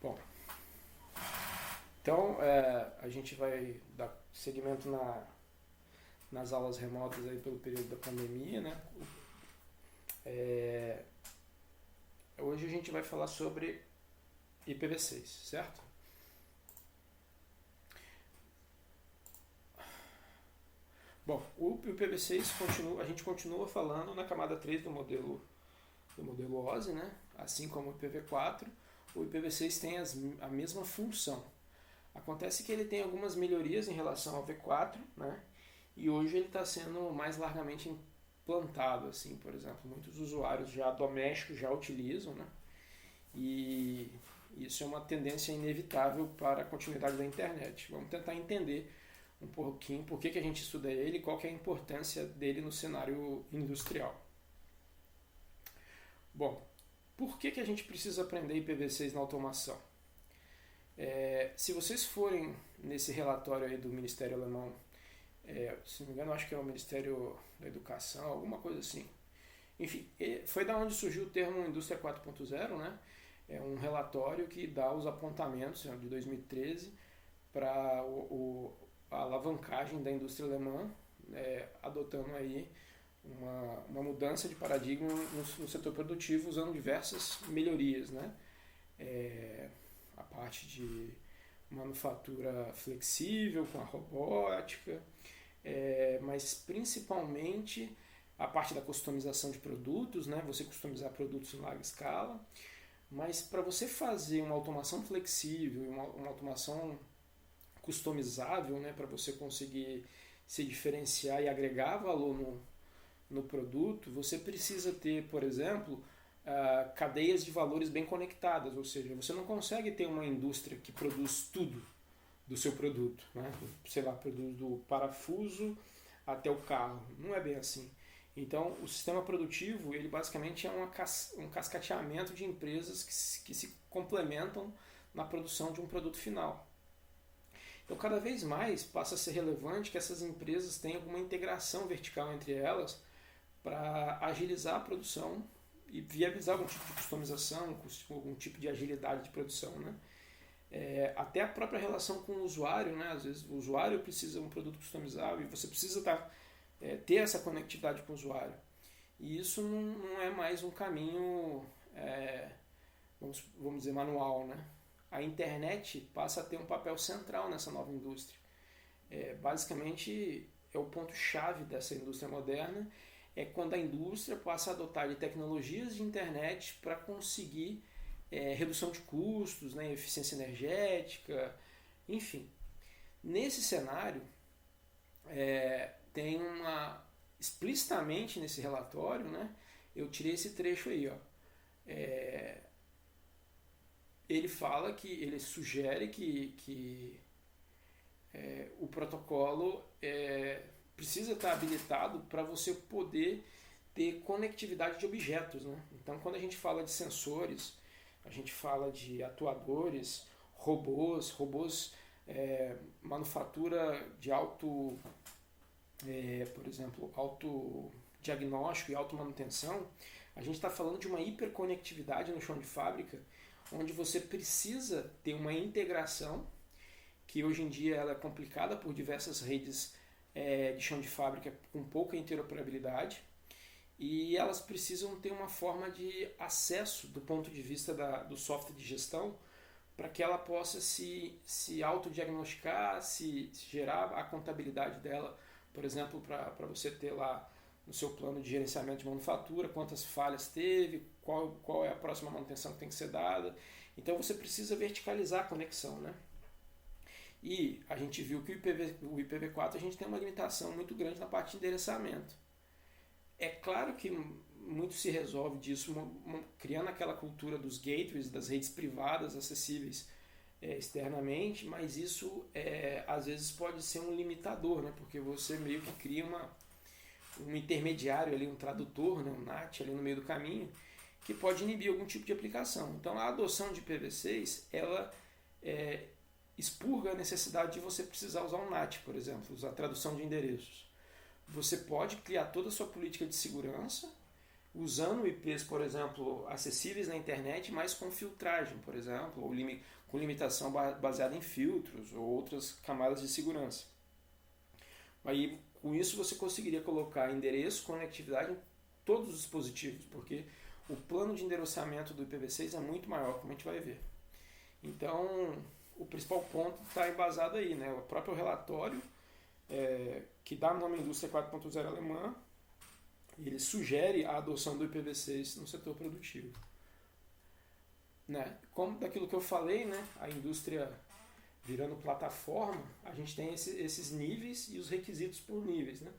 Bom, então a gente vai dar seguimento nas aulas remotas aí pelo período da pandemia, né? É, hoje a gente vai falar sobre IPv6, certo? Bom, o IPv6 a gente continua falando na camada 3 do modelo OSI, né? Assim como o IPv4, o IPv6 tem a mesma função. Acontece que ele tem algumas melhorias em relação ao V4, né? E hoje ele está sendo mais largamente implantado, assim, por exemplo, muitos usuários já domésticos já utilizam, né? E isso é uma tendência inevitável para a continuidade da internet. Vamos tentar entender um pouquinho por que a gente estuda ele e qual que é a importância dele no cenário industrial. Bom, por que a gente precisa aprender IPv6 na automação? Se vocês forem nesse relatório aí do Ministério Alemão, se não me engano, acho que é o Ministério da Educação, alguma coisa assim. Enfim, foi da onde surgiu o termo Indústria 4.0, né? É um relatório que dá os apontamentos de 2013 para a alavancagem da indústria alemã, adotando aí uma mudança de paradigma no setor produtivo, usando diversas melhorias, né? A parte de manufatura flexível com a robótica, mas principalmente a parte da customização de produtos, né? Você customizar produtos em larga escala, mas para você fazer uma automação flexível, uma automação customizável, né? Para você conseguir se diferenciar e agregar valor no produto, você precisa ter, por exemplo, cadeias de valores bem conectadas, ou seja, você não consegue ter uma indústria que produz tudo do seu produto, né? Sei lá, produz do parafuso até o carro, não é bem assim. Então, o sistema produtivo, ele basicamente é um cascateamento de empresas que se complementam na produção de um produto final. Então, cada vez mais passa a ser relevante que essas empresas tenham alguma integração vertical entre elas para agilizar a produção e viabilizar algum tipo de customização, algum tipo de agilidade de produção, né? Até a própria relação com o usuário, né? Às vezes o usuário precisa de um produto customizável e você precisa ter essa conectividade com o usuário. E isso não é mais um caminho, vamos dizer, manual, né? A internet passa a ter um papel central nessa nova indústria. Basicamente, é o ponto-chave dessa indústria moderna, é quando a indústria passa a adotar de tecnologias de internet para conseguir redução de custos, né, eficiência energética, enfim. Nesse cenário, tem explicitamente nesse relatório, né, eu tirei esse trecho aí, ó, ele sugere que o protocolo precisa estar habilitado para você poder ter conectividade de objetos, né? Então, quando a gente fala de sensores, a gente fala de atuadores, robôs manufatura de por exemplo, auto diagnóstico e automanutenção, a gente está falando de uma hiperconectividade no chão de fábrica, onde você precisa ter uma integração, que hoje em dia ela é complicada por diversas redes de chão de fábrica com pouca interoperabilidade, e elas precisam ter uma forma de acesso do ponto de vista do software de gestão para que ela possa se autodiagnosticar, se gerar a contabilidade dela, por exemplo, para você ter lá no seu plano de gerenciamento de manufatura, quantas falhas teve, qual é a próxima manutenção que tem que ser dada. Então você precisa verticalizar a conexão, né? E a gente viu que o IPv4 a gente tem uma limitação muito grande na parte de endereçamento. É claro que muito se resolve disso criando aquela cultura dos gateways, das redes privadas acessíveis externamente, mas isso às vezes pode ser um limitador, né? Porque você meio que cria um intermediário ali, um tradutor, né? Um NAT ali no meio do caminho, que pode inibir algum tipo de aplicação. Então a adoção de IPv6, ela expurga a necessidade de você precisar usar um NAT, por exemplo, usar tradução de endereços. Você pode criar toda a sua política de segurança usando IPs, por exemplo, acessíveis na internet, mas com filtragem, por exemplo, ou com limitação baseada em filtros ou outras camadas de segurança. Aí, com isso, você conseguiria colocar endereço, conectividade em todos os dispositivos, porque o plano de endereçamento do IPv6 é muito maior, como a gente vai ver. Então, o principal ponto está embasado aí, né? O próprio relatório, que dá nome à indústria 4.0 alemã, ele sugere a adoção do IPv6 no setor produtivo. Né? Como daquilo que eu falei, né? A indústria virando plataforma, a gente tem esses níveis e os requisitos por níveis. Né?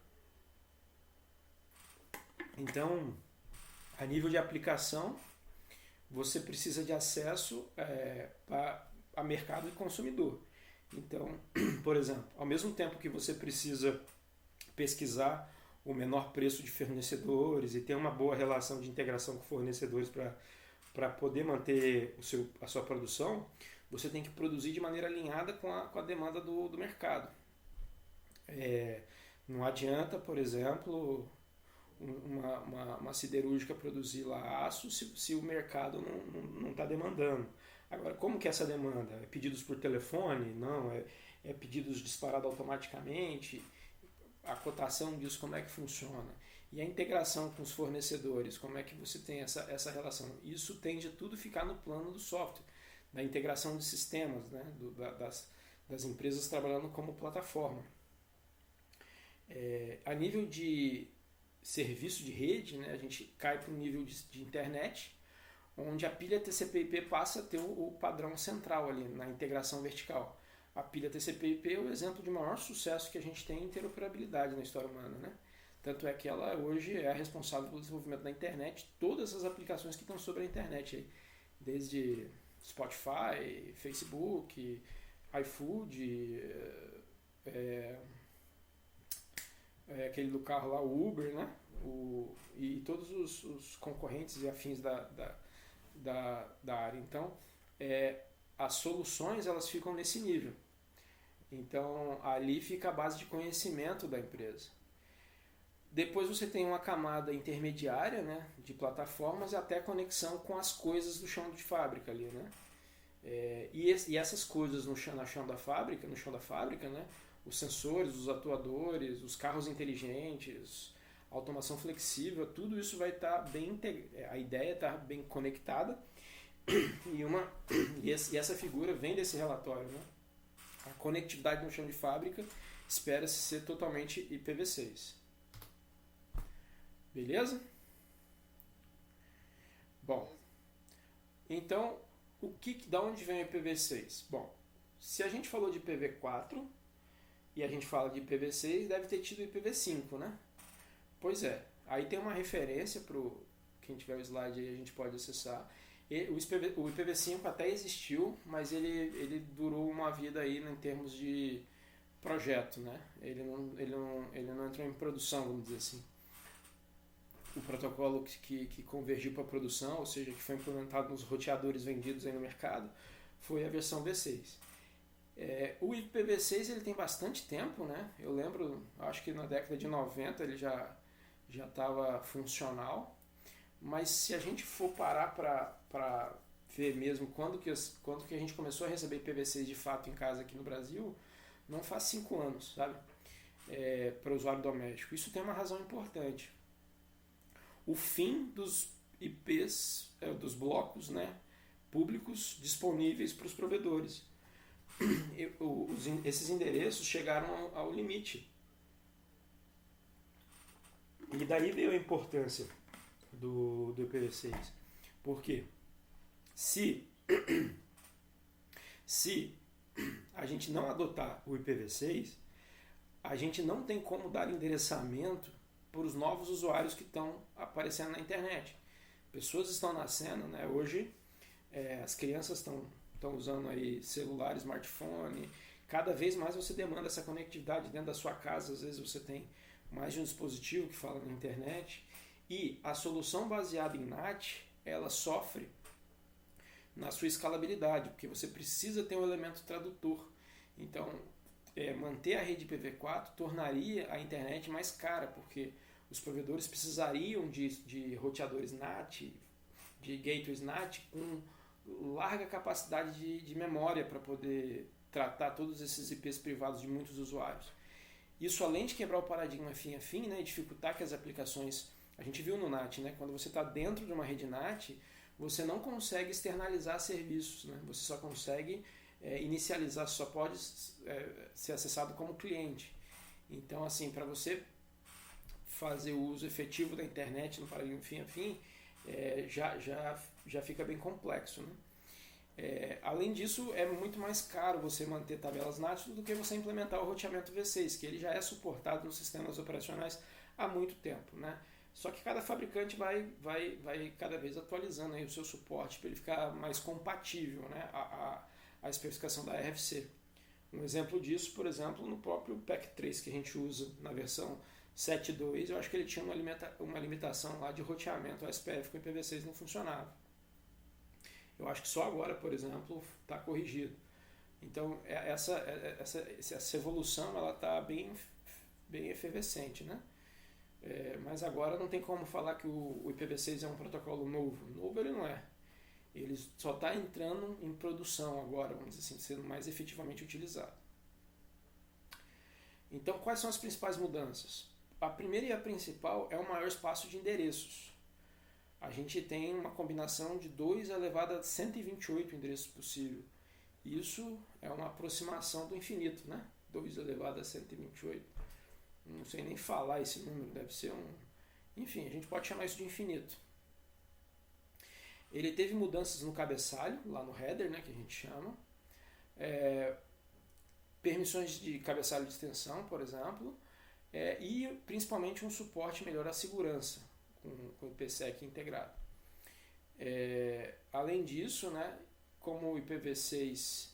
Então, a nível de aplicação, você precisa de acesso a mercado e consumidor. Então, por exemplo, ao mesmo tempo que você precisa pesquisar o menor preço de fornecedores e ter uma boa relação de integração com fornecedores para poder manter a sua produção, você tem que produzir de maneira alinhada com a demanda do mercado. Não adianta, por exemplo, uma siderúrgica produzir lá aço se o mercado não está demandando. Agora, como que é essa demanda? É pedidos por telefone? Não, é pedidos disparados automaticamente? A cotação disso, como é que funciona? E a integração com os fornecedores, como é que você tem essa relação? Isso tende a tudo ficar no plano do software, da integração de sistemas, né? das empresas trabalhando como plataforma. A nível de serviço de rede, né? A gente cai para um nível de internet, onde a pilha TCP/IP passa a ter o padrão central ali na integração vertical. A pilha TCP/IP é o exemplo de maior sucesso que a gente tem em interoperabilidade na história humana, né? Tanto é que ela hoje é a responsável pelo desenvolvimento da internet, todas as aplicações que estão sobre a internet, aí, desde Spotify, Facebook, iFood, aquele do carro lá, o Uber, né? E todos os concorrentes e afins da área. Então, as soluções elas ficam nesse nível. Então, ali fica a base de conhecimento da empresa. Depois você tem uma camada intermediária, né, de plataformas e até conexão com as coisas do chão de fábrica ali, né? E essas coisas no chão da fábrica, né, os sensores, os atuadores, os carros inteligentes, a automação flexível, tudo isso vai estar bem a ideia está bem conectada e essa figura vem desse relatório, né? A conectividade no chão de fábrica espera-se ser totalmente IPv6. Beleza? Bom, então, da onde vem o IPv6? Bom, se a gente falou de IPv4 e a gente fala de IPv6, deve ter tido IPv5, né? Pois é, aí tem uma referência para quem tiver o slide aí a gente pode acessar. O IPv5 até existiu, mas ele durou uma vida aí em termos de projeto, né? Ele não entrou em produção, vamos dizer assim. O protocolo que convergiu para a produção, ou seja, que foi implementado nos roteadores vendidos aí no mercado, foi a versão V6. O IPv6 ele tem bastante tempo, né? Eu lembro, acho que na década de 90 ele já estava funcional, mas se a gente for parar para ver mesmo quando que a gente começou a receber IPv6 de fato em casa aqui no Brasil, não faz 5 anos, sabe? Para o usuário doméstico. Isso tem uma razão importante. O fim dos IPs, dos blocos, né, públicos disponíveis para os provedores. Esses endereços chegaram ao limite. E daí veio a importância do IPv6. Por quê? Se a gente não adotar o IPv6, a gente não tem como dar endereçamento para os novos usuários que estão aparecendo na internet. Pessoas estão nascendo, né? Hoje as crianças estão usando aí celular, smartphone. Cada vez mais você demanda essa conectividade dentro da sua casa. Às vezes você tem mais de um dispositivo que fala na internet. E a solução baseada em NAT, ela sofre na sua escalabilidade, porque você precisa ter um elemento tradutor. Então, manter a rede IPv4 tornaria a internet mais cara, porque os provedores precisariam de roteadores NAT, de gateways NAT com larga capacidade de memória para poder tratar todos esses IPs privados de muitos usuários. Isso, além de quebrar o paradigma fim a fim, né, e dificultar que as aplicações... A gente viu no NAT, né, quando você está dentro de uma rede NAT, você não consegue externalizar serviços, né, você só consegue inicializar, só pode ser acessado como cliente. Então, assim, para você fazer o uso efetivo da internet no paradigma fim a fim, já fica bem complexo, né? Além disso, é muito mais caro você manter tabelas NAT do que você implementar o roteamento V6, que ele já é suportado nos sistemas operacionais há muito tempo, né? Só que cada fabricante vai cada vez atualizando aí o seu suporte para ele ficar mais compatível, né, a especificação da RFC. Um exemplo disso, por exemplo, no próprio PEC 3 que a gente usa na versão 7.2, eu acho que ele tinha uma limitação lá de roteamento, o SPF com IPv6 não funcionava. Eu acho que só agora, por exemplo, está corrigido. Então, essa evolução ela está bem efervescente, né? Mas agora não tem como falar que o IPv6 é um protocolo novo. Novo ele não é. Ele só está entrando em produção agora, vamos dizer assim, sendo mais efetivamente utilizado. Então, quais são as principais mudanças? A primeira e a principal é o maior espaço de endereços. A gente tem uma combinação de 2 elevado a 128 endereços possível. Isso é uma aproximação do infinito, né? 2 elevado a 128. Não sei nem falar esse número, deve ser um... Enfim, a gente pode chamar isso de infinito. Ele teve mudanças no cabeçalho, lá no header, né, que a gente chama. Permissões de cabeçalho de extensão, por exemplo. E principalmente um suporte melhor à segurança, com o IPsec integrado. Além disso, né, como o IPv6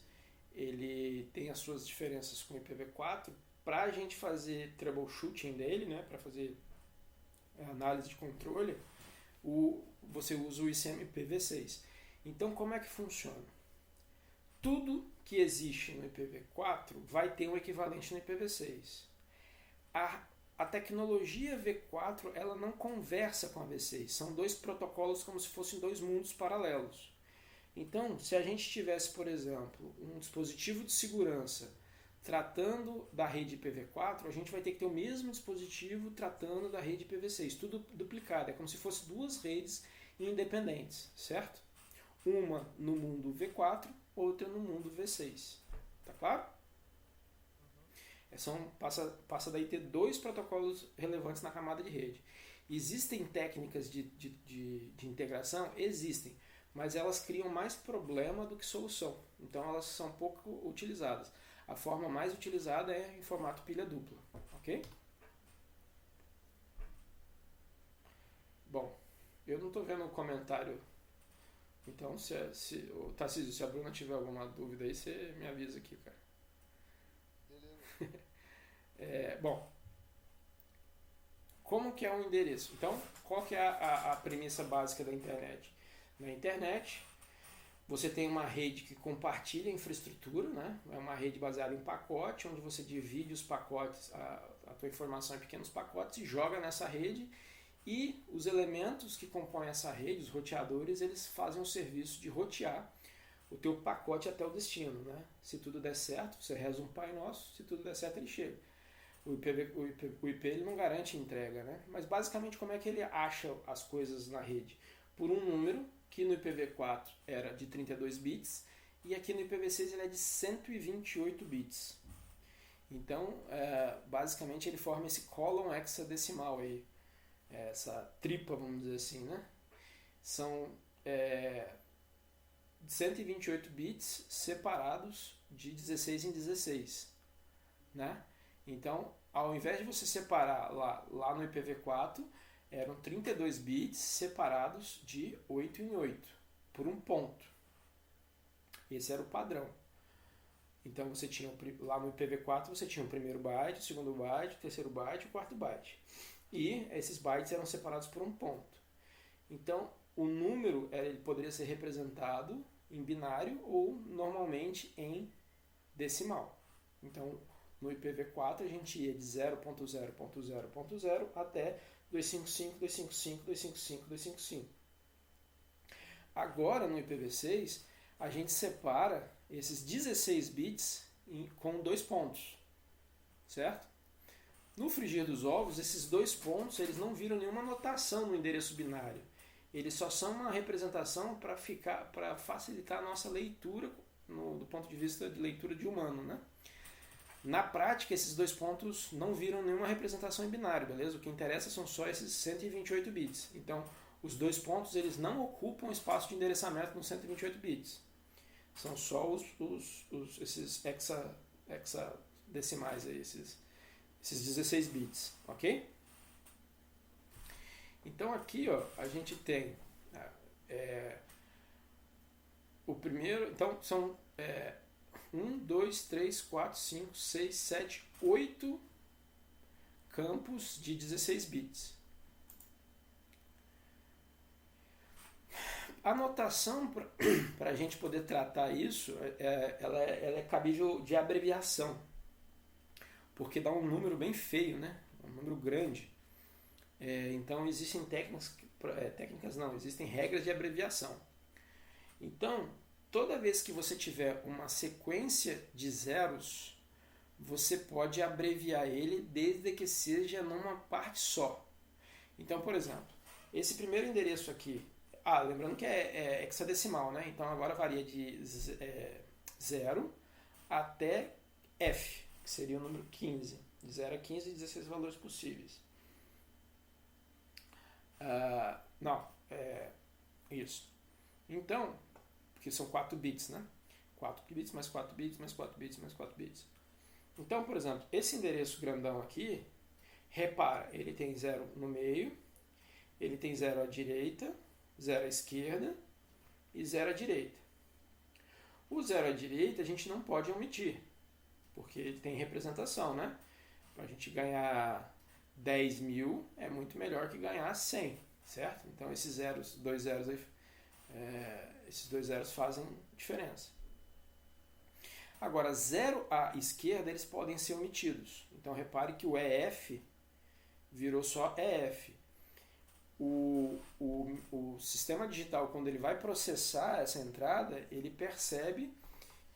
ele tem as suas diferenças com o IPv4, para a gente fazer troubleshooting dele, né, para fazer análise de controle, você usa o ICMPv6. Então, como é que funciona? Tudo que existe no IPv4 vai ter um equivalente no IPv6. A tecnologia V4 ela não conversa com a V6, são 2 protocolos como se fossem 2 mundos paralelos. Então, se a gente tivesse, por exemplo, um dispositivo de segurança tratando da rede IPv4, a gente vai ter que ter o mesmo dispositivo tratando da rede IPv6, tudo duplicado, é como se fossem 2 redes independentes, certo? Uma no mundo V4, outra no mundo V6, tá claro? Passa daí ter 2 protocolos relevantes na camada de rede. Existem técnicas de integração? Existem, mas elas criam mais problema do que solução, então elas são pouco utilizadas. A forma mais utilizada é em formato pilha dupla, ok? Bom, eu não estou vendo o comentário, então Tarcísio, se a Bruna tiver alguma dúvida aí, você me avisa aqui, cara. Beleza. Bom, como que é o endereço? Então, qual que é a premissa básica da internet? Na internet, você tem uma rede que compartilha infraestrutura, né? É uma rede baseada em pacote, onde você divide os pacotes, a tua informação em pequenos pacotes e joga nessa rede, e os elementos que compõem essa rede, os roteadores, eles fazem o serviço de rotear o teu pacote até o destino, né? Se tudo der certo, você reza um Pai Nosso, se tudo der certo ele chega. O IP ele não garante entrega, né? Mas basicamente como é que ele acha as coisas na rede? Por um número que no IPv4 era de 32 bits e aqui no IPv6 ele é de 128 bits. Então, basicamente ele forma esse column hexadecimal aí, essa tripa, vamos dizer assim, né? São 128 bits separados de 16 em 16, né? Então, ao invés de você separar lá no IPv4, eram 32 bits separados de 8 em 8, por um ponto. Esse era o padrão. Então, você tinha lá no IPv4, você tinha o primeiro byte, o segundo byte, o terceiro byte e o quarto byte. E esses bytes eram separados por um ponto. Então, o número ele poderia ser representado em binário ou, normalmente, em decimal. Então, no IPv4 a gente ia de 0.0.0.0 até 255, 255, 255, 255. Agora no IPv6 a gente separa esses 16 bits com 2 pontos, certo? No frigir dos ovos, esses 2 pontos eles não viram nenhuma notação no endereço binário. Eles só são uma representação para facilitar a nossa leitura do ponto de vista de leitura de humano, né? Na prática, esses 2 pontos não viram nenhuma representação em binário, beleza? O que interessa são só esses 128 bits. Então, os 2 pontos eles não ocupam espaço de endereçamento nos 128 bits. São só esses hexadecimais aí, esses 16 bits, ok? Então aqui, ó, a gente tem o primeiro, então são 1, 2, 3, 4, 5, 6, 7, 8 campos de 16 bits. A notação para a gente poder tratar isso, ela é cabível de abreviação, porque dá um número bem feio, né? Um número grande. Então existem existem regras de abreviação. Então, toda vez que você tiver uma sequência de zeros, você pode abreviar ele desde que seja numa parte só. Então, por exemplo, esse primeiro endereço aqui, lembrando que é hexadecimal, né? Então agora varia de 0 até F, que seria o número 15. De 0 a 15, 16 valores possíveis. Isso. Então, porque são 4 bits, né? 4 bits, mais 4 bits, mais 4 bits, mais 4 bits. Então, por exemplo, esse endereço grandão aqui, repara, ele tem 0 no meio, ele tem 0 à direita, 0 à esquerda e 0 à direita. O 0 à direita a gente não pode omitir, porque ele tem representação, né? Para a gente ganhar 10 mil é muito melhor que ganhar 100, certo? Então esses dois zeros aí, esses 2 zeros fazem diferença. Agora, 0 à esquerda eles podem ser omitidos. Então repare que o EF virou só EF. O sistema digital, quando ele vai processar essa entrada, ele percebe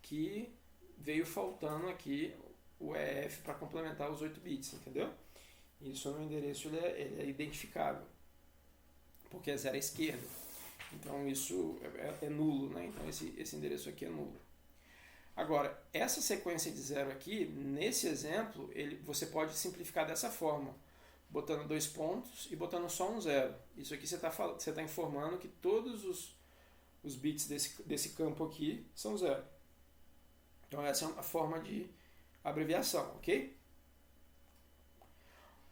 que veio faltando aqui o EF para complementar os 8 bits, entendeu? Isso no endereço ele é identificável, porque é 0 à esquerda. Então isso é nulo, né? Então esse endereço aqui é nulo. Agora, essa sequência de 0 aqui, nesse exemplo, você pode simplificar dessa forma, botando 2 pontos e botando só um 0. Isso aqui você tá informando que todos os bits desse campo aqui são 0. Então essa é uma forma de abreviação, ok?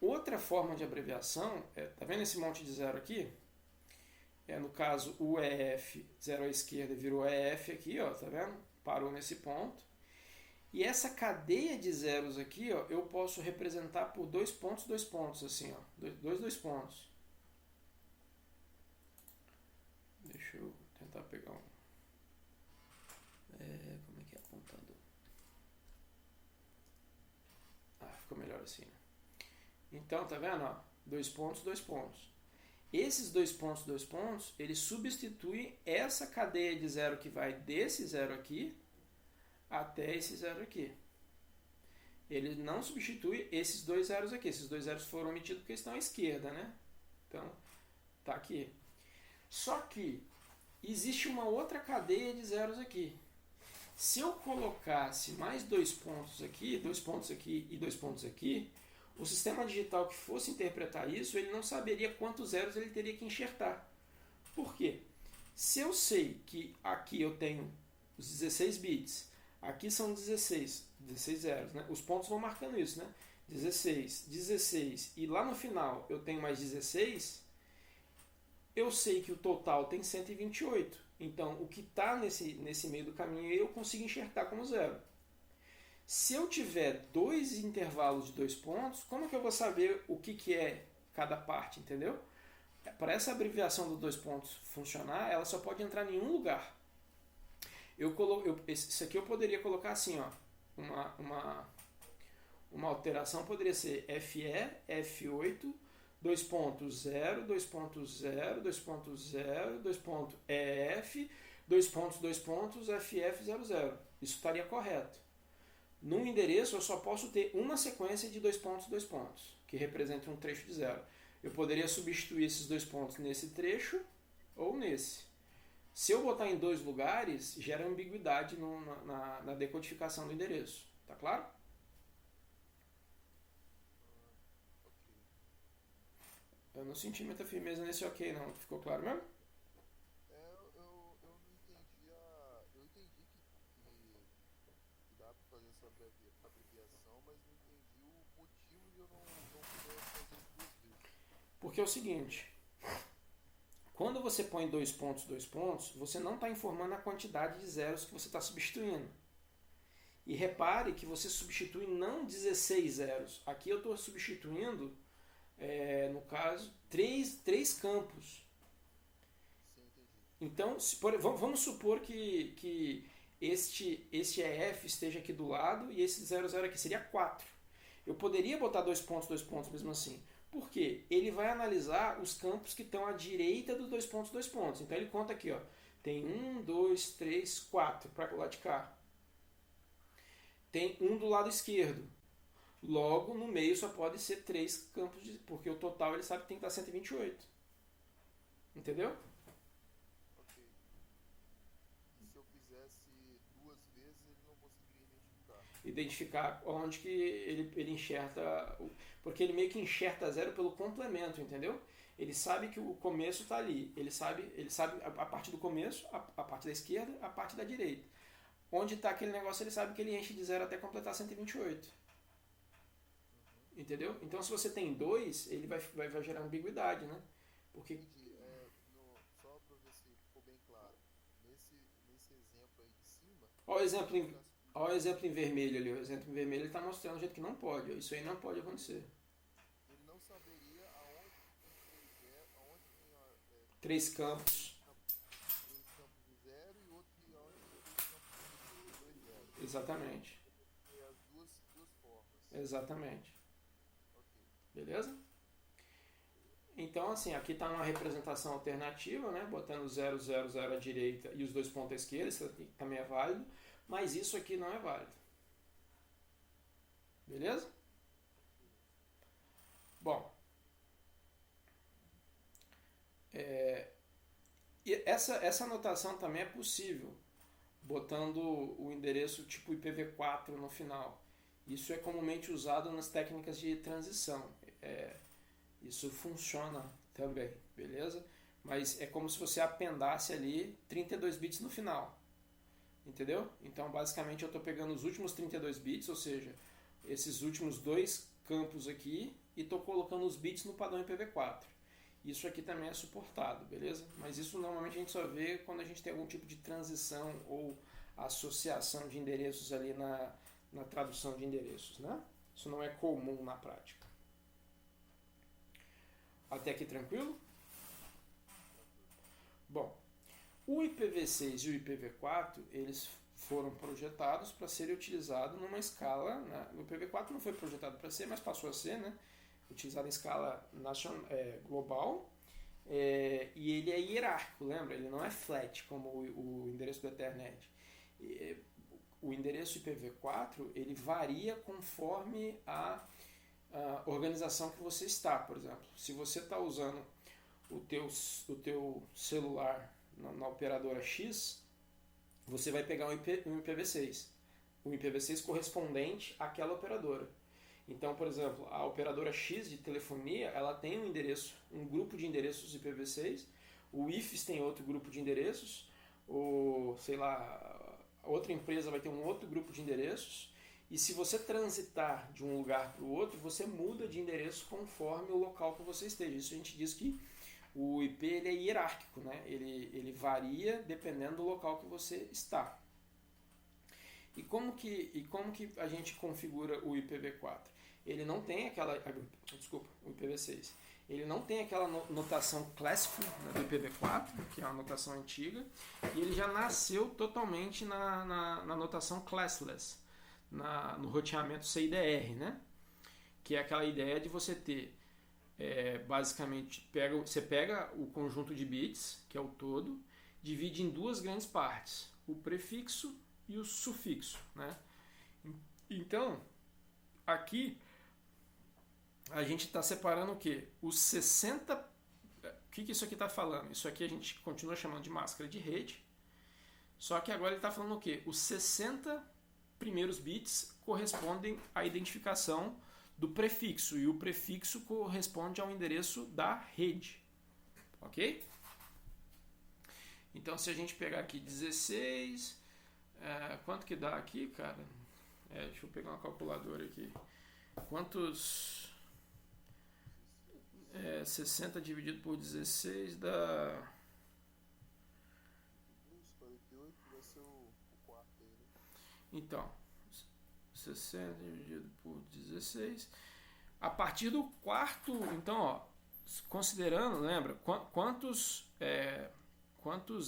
Outra forma de abreviação, tá vendo esse monte de 0 aqui? No caso, o EF, 0 à esquerda, virou EF aqui, ó, tá vendo? Parou nesse ponto. E essa cadeia de zeros aqui, ó, eu posso representar por 2 pontos, assim, ó. Dois pontos. Deixa eu tentar pegar um. Como é que é apontador? Ficou melhor assim, né? Então, tá vendo? Ó, 2 pontos. Esses 2 pontos, eles substituem essa cadeia de 0 que vai desse 0 aqui até esse 0 aqui. Ele não substitui esses 2 zeros aqui. Esses 2 zeros foram omitidos porque estão à esquerda, né? Então, tá aqui. Só que existe uma outra cadeia de zeros aqui. Se eu colocasse mais 2 pontos aqui e 2 pontos aqui, o sistema digital que fosse interpretar isso, ele não saberia quantos zeros ele teria que enxertar. Por quê? Se eu sei que aqui eu tenho os 16 bits, aqui são 16 zeros, né? Os pontos vão marcando isso, né? 16, e lá no final eu tenho mais 16, eu sei que o total tem 128. Então, o que está nesse meio do caminho eu consigo enxertar como zero. Se eu tiver 2 intervalos de 2 pontos, como que eu vou saber o que é cada parte, entendeu? Para essa abreviação dos 2 pontos funcionar, ela só pode entrar em um lugar. Isso aqui eu poderia colocar assim, ó, uma alteração poderia ser FE, F8, 2.0, 2.0, 2.0, 2.ef, 2 pontos, ff00. Isso estaria correto. Num endereço eu só posso ter uma sequência de 2 pontos, 2 pontos, que representa um trecho de zero. Eu poderia substituir esses 2 pontos nesse trecho ou nesse. Se eu botar em dois lugares, gera ambiguidade na decodificação do endereço. Tá claro? Eu não senti muita firmeza nesse ok não. Ficou claro mesmo? Eu não entendi eu entendi que dá para fazer essa abreviação, mas não entendi o motivo de eu não poder fazer duas vezes. Porque é o seguinte, quando você põe 2 pontos, você não está informando a quantidade de zeros que você está substituindo. E repare que você substitui não 16 zeros. Aqui eu estou substituindo, no caso, três campos. Sim, entendi. Então, vamos supor que este EF esteja aqui do lado e esse 00 aqui seria 4. Eu poderia botar 2 pontos mesmo assim. Por quê? Ele vai analisar os campos que estão à direita dos 2 pontos. Então ele conta aqui, ó, tem 1, 2, 3, 4 para o lado de cá. Tem um do lado esquerdo. Logo, no meio só pode ser 3 campos, porque o total ele sabe que tem que dar 128. Entendeu? Ok. E se eu fizesse duas vezes, ele não conseguiria identificar. Identificar onde que ele enxerta, porque ele meio que enxerta zero pelo complemento, entendeu? Ele sabe que o começo está ali, ele sabe a parte do começo, a parte da esquerda, a parte da direita. Onde está aquele negócio, ele sabe que ele enche de zero até completar 128. Uhum. Entendeu? Então, se você tem dois, ele vai gerar ambiguidade, né? Porque, Entendi. Só para ver se ficou bem claro. Nesse exemplo aí de cima, ó o exemplo ele em, está. ó o exemplo em vermelho ali. O exemplo em vermelho está mostrando o jeito que não pode. Isso aí não pode acontecer. Ele não saberia aonde tem aonde tem Três campos. três campos de zero e outro que aonde tem três campos de dois zeros. Exatamente. É as duas formas. Exatamente. Ok. Beleza? Então, assim, aqui está uma representação alternativa, né? Botando 0, 0, 0 à direita e os 2 pontos à esquerda. Isso aqui também é válido. Mas isso aqui não é válido. Beleza? Bom, e essa anotação também é possível, botando o endereço tipo IPv4 no final. Isso é comumente usado nas técnicas de transição. Isso funciona também, beleza? Mas é como se você apendasse ali 32 bits no final. Entendeu? Então, basicamente, eu estou pegando os últimos 32 bits, ou seja, esses últimos dois campos aqui, e estou colocando os bits no padrão IPv4. Isso aqui também é suportado, beleza? Mas isso normalmente a gente só vê quando a gente tem algum tipo de transição ou associação de endereços ali na tradução de endereços, né? Isso não é comum na prática. Até aqui tranquilo? Tranquilo. Bom, o IPv6 e o IPv4, eles foram projetados para serem utilizados numa escala, né? O IPv4 não foi projetado para ser, mas passou a ser, né? Utilizado em escala global, e ele é hierárquico, lembra? Ele não é flat como o endereço do Ethernet. O endereço IPv4 ele varia conforme a organização que você está, por exemplo. Se você está usando o teu celular na operadora X, você vai pegar um IPv6. Um IPv6 correspondente àquela operadora. Então, por exemplo, a operadora X de telefonia, ela tem um endereço, um grupo de endereços IPv6, o IFES tem outro grupo de endereços, sei lá, outra empresa vai ter um outro grupo de endereços, e se você transitar de um lugar para o outro, você muda de endereço conforme o local que você esteja. Isso a gente diz que o IP ele é hierárquico, né? Ele varia dependendo do local que você está. E como que a gente configura o IPv4? Ele não tem aquela... Desculpa, o IPv6. Ele não tem aquela notação classical, né, do IPv4, que é uma notação antiga, e ele já nasceu totalmente na notação classless, no roteamento CIDR, né? Que é aquela ideia de você ter basicamente, você pega o conjunto de bits, que é o todo, divide em duas grandes partes, o prefixo e o sufixo, né? Então, aqui, a gente está separando o quê? Os 60... O que isso aqui está falando? Isso aqui a gente continua chamando de máscara de rede, só que agora ele está falando o quê? Os 60 primeiros bits correspondem à identificação do prefixo, e o prefixo corresponde ao endereço da rede, ok? Então, se a gente pegar aqui 16, quanto que dá aqui, cara? Deixa eu pegar uma calculadora aqui. Quantos... 60 dividido por 16 dá... 48 vai ser o quarto aí, né? Então, 60 dividido por 16. A partir do quarto, então, ó, considerando, lembra, quantos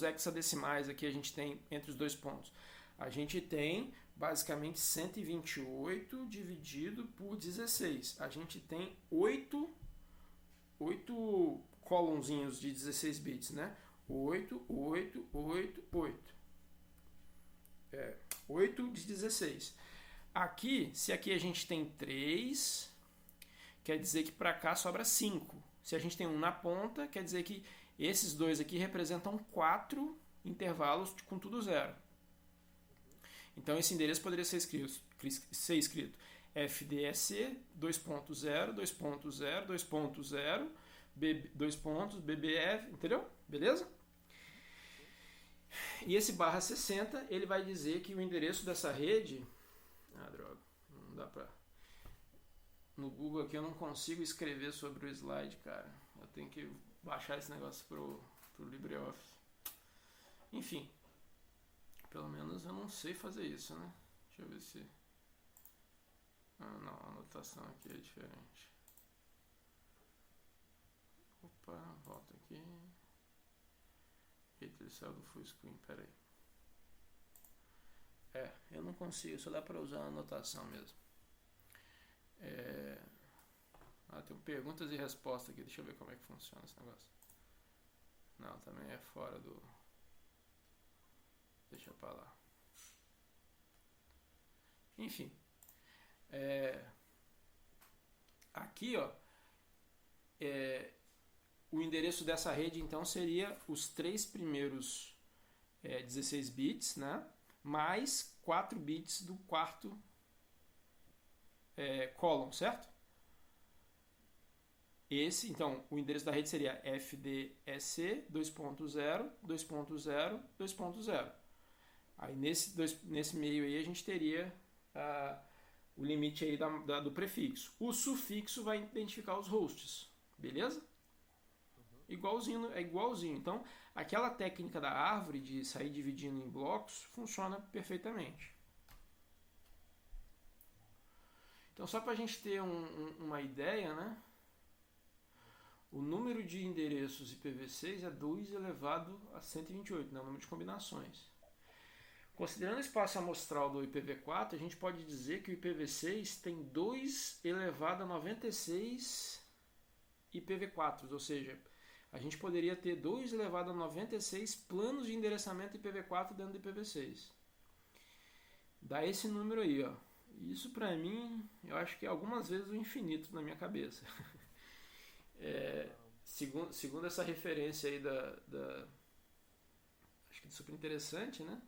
hexadecimais aqui a gente tem entre os dois pontos? A gente tem basicamente 128 dividido por 16. A gente tem 8 columnzinhos de 16 bits, né? 8, 8, 8, 8. 8 de 16. Aqui, se aqui a gente tem 3, quer dizer que para cá sobra 5. Se a gente tem 1 na ponta, quer dizer que esses dois aqui representam 4 intervalos com tudo zero. Então esse endereço poderia ser escrito FDEC 2.0, 2.0, 2.0, 2 pontos, BBF, entendeu? Beleza? E esse barra 60, ele vai dizer que o endereço dessa rede... droga, não dá pra... No Google aqui eu não consigo escrever sobre o slide, cara. Eu tenho que baixar esse negócio pro LibreOffice. Enfim, pelo menos eu não sei fazer isso, né? Deixa eu ver se... não, a anotação aqui é diferente. Opa, volta aqui. Eita, ele saiu do full screen, peraí. Eu não consigo, só dá pra usar a anotação mesmo. Tem perguntas e respostas aqui, deixa eu ver como é que funciona esse negócio. Não, também é fora do... Deixa pra lá. Enfim. Aqui, ó, o endereço dessa rede, então, seria os 3 primeiros 16 bits, né? Mais 4 bits do quarto column, certo? Então, o endereço da rede seria FDEC 2.0, 2.0, 2.0. Aí, nesse meio aí, a gente teria o limite aí do prefixo. O sufixo vai identificar os hosts, beleza? É igualzinho. Então, aquela técnica da árvore de sair dividindo em blocos funciona perfeitamente. Então, só para a gente ter uma ideia, né? O número de endereços IPv6 é 2 elevado a 128, né? O número de combinações. Considerando o espaço amostral do IPv4, a gente pode dizer que o IPv6 tem 2 elevado a 96 IPv4, ou seja, a gente poderia ter 2 elevado a 96 planos de endereçamento IPv4 dentro do IPv6. Dá esse número aí, ó. Isso para mim, eu acho que é algumas vezes o infinito na minha cabeça. Segundo essa referência aí acho que é super interessante, né?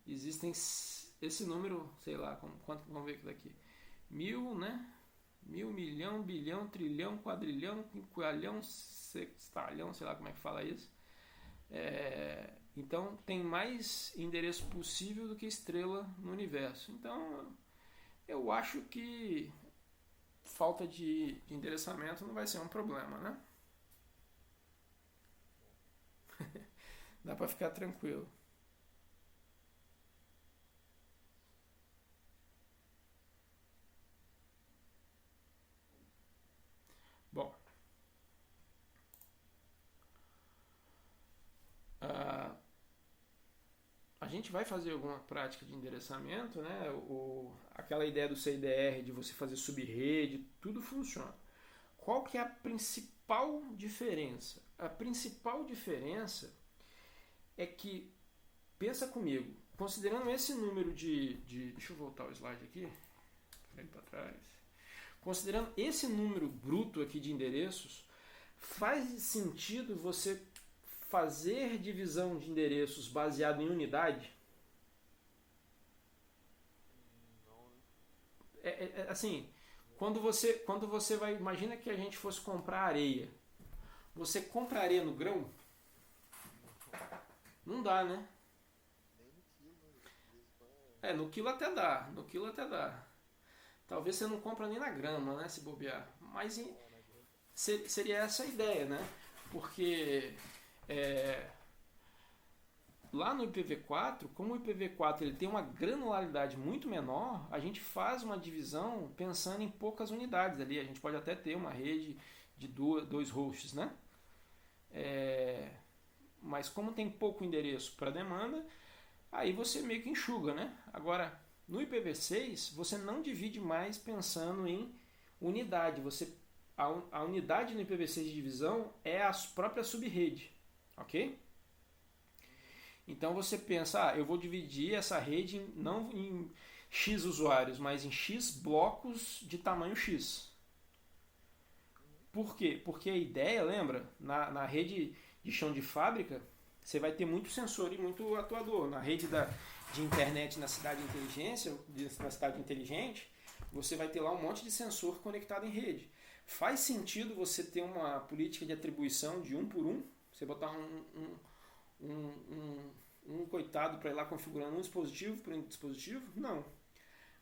Existem esse número, sei lá, quanto vamos ver aqui daqui. 1000, né? 1000, milhão, bilhão, trilhão, quadrilhão, quinqualhão, sextalhão, sei lá como é que fala isso. Então tem mais endereço possível do que estrela no universo. Então eu acho que falta de endereçamento não vai ser um problema, né? Dá para ficar tranquilo. Bom, a gente vai fazer alguma prática de endereçamento, né? Aquela ideia do CIDR de você fazer subrede, tudo funciona. qual que é a principal diferença? A principal diferença é que, pensa comigo, considerando esse número deixa eu voltar o slide aqui, para trás. Considerando esse número bruto aqui de endereços, faz sentido você fazer divisão de endereços baseado em unidade? Assim, quando você vai, imagina que a gente fosse comprar areia. Você compra areia no grão? Não dá, né? No quilo até dá. No quilo até dá. Talvez você não compra nem na grama, né? Se bobear. Mas seria essa a ideia, né? Porque lá no IPv4, como o IPv4 ele tem uma granularidade muito menor, a gente faz uma divisão pensando em poucas unidades ali. A gente pode até ter uma rede de dois hosts, né? Mas como tem pouco endereço para demanda, aí você meio que enxuga, né? Agora, no IPv6, você não divide mais pensando em unidade. A unidade no IPv6 de divisão é a própria subrede, ok? Então você pensa, eu vou dividir essa rede não em X usuários, mas em X blocos de tamanho X. Por quê? Porque a ideia, lembra, na rede de chão de fábrica, você vai ter muito sensor e muito atuador. Na rede de internet na cidade inteligente, você vai ter lá um monte de sensor conectado em rede. Faz sentido você ter uma política de atribuição de 1 por 1? Você botar um coitado para ir lá configurando um dispositivo por um dispositivo? Não.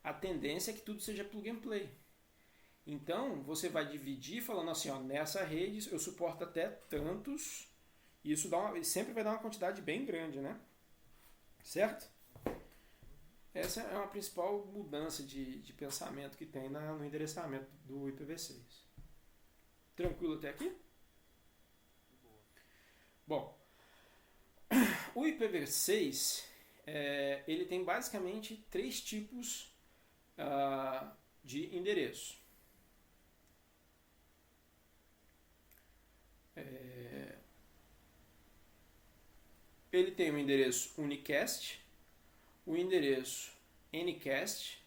A tendência é que tudo seja plug and play. Então, você vai dividir falando assim, ó, nessa rede eu suporto até tantos, e isso sempre vai dar uma quantidade bem grande, né? Certo? Essa é uma principal mudança de pensamento que tem no endereçamento do IPv6. Tranquilo até aqui? Bom, o IPv6 ele tem basicamente 3 tipos de endereço. Ele tem o endereço unicast, o endereço ncast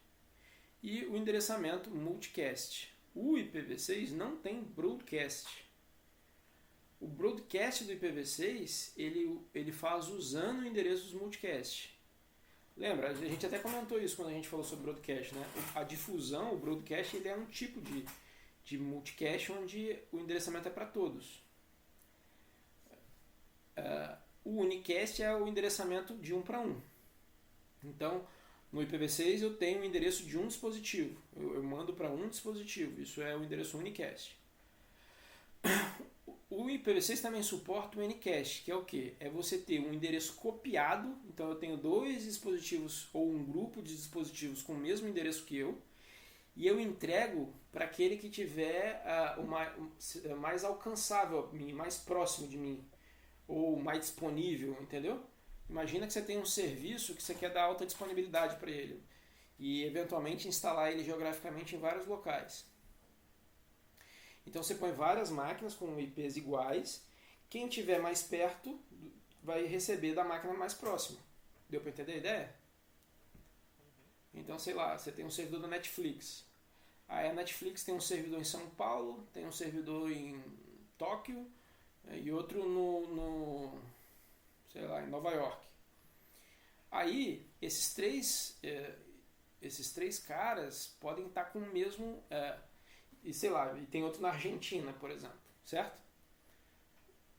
e o endereçamento multicast. O IPv6 não tem broadcast. O broadcast do IPv6 ele faz usando endereços multicast. Lembra? A gente até comentou isso quando a gente falou sobre broadcast, né? A difusão, o broadcast, ele é um tipo de multicast onde o endereçamento é para todos. O unicast é o endereçamento de 1 para 1. Então, no IPv6 eu tenho o endereço de um dispositivo. Eu mando para um dispositivo. Isso é o endereço unicast. O IPv6 também suporta o Ncast, que é o quê? É você ter um endereço copiado. Então eu tenho 2 dispositivos ou um grupo de dispositivos com o mesmo endereço que eu, e eu entrego para aquele que tiver mais alcançável a mim, mais próximo de mim, ou mais disponível, entendeu? Imagina que você tem um serviço que você quer dar alta disponibilidade para ele e eventualmente instalar ele geograficamente em vários locais. Então você põe várias máquinas com IPs iguais, quem tiver mais perto vai receber da máquina mais próxima. Deu para entender a ideia? Então, sei lá, você tem um servidor da Netflix. Aí a Netflix tem um servidor em São Paulo, tem um servidor em Tóquio e outro sei lá, em Nova York. Aí, esses três caras podem estar com o mesmo... e sei lá, e tem outro na Argentina, por exemplo, certo?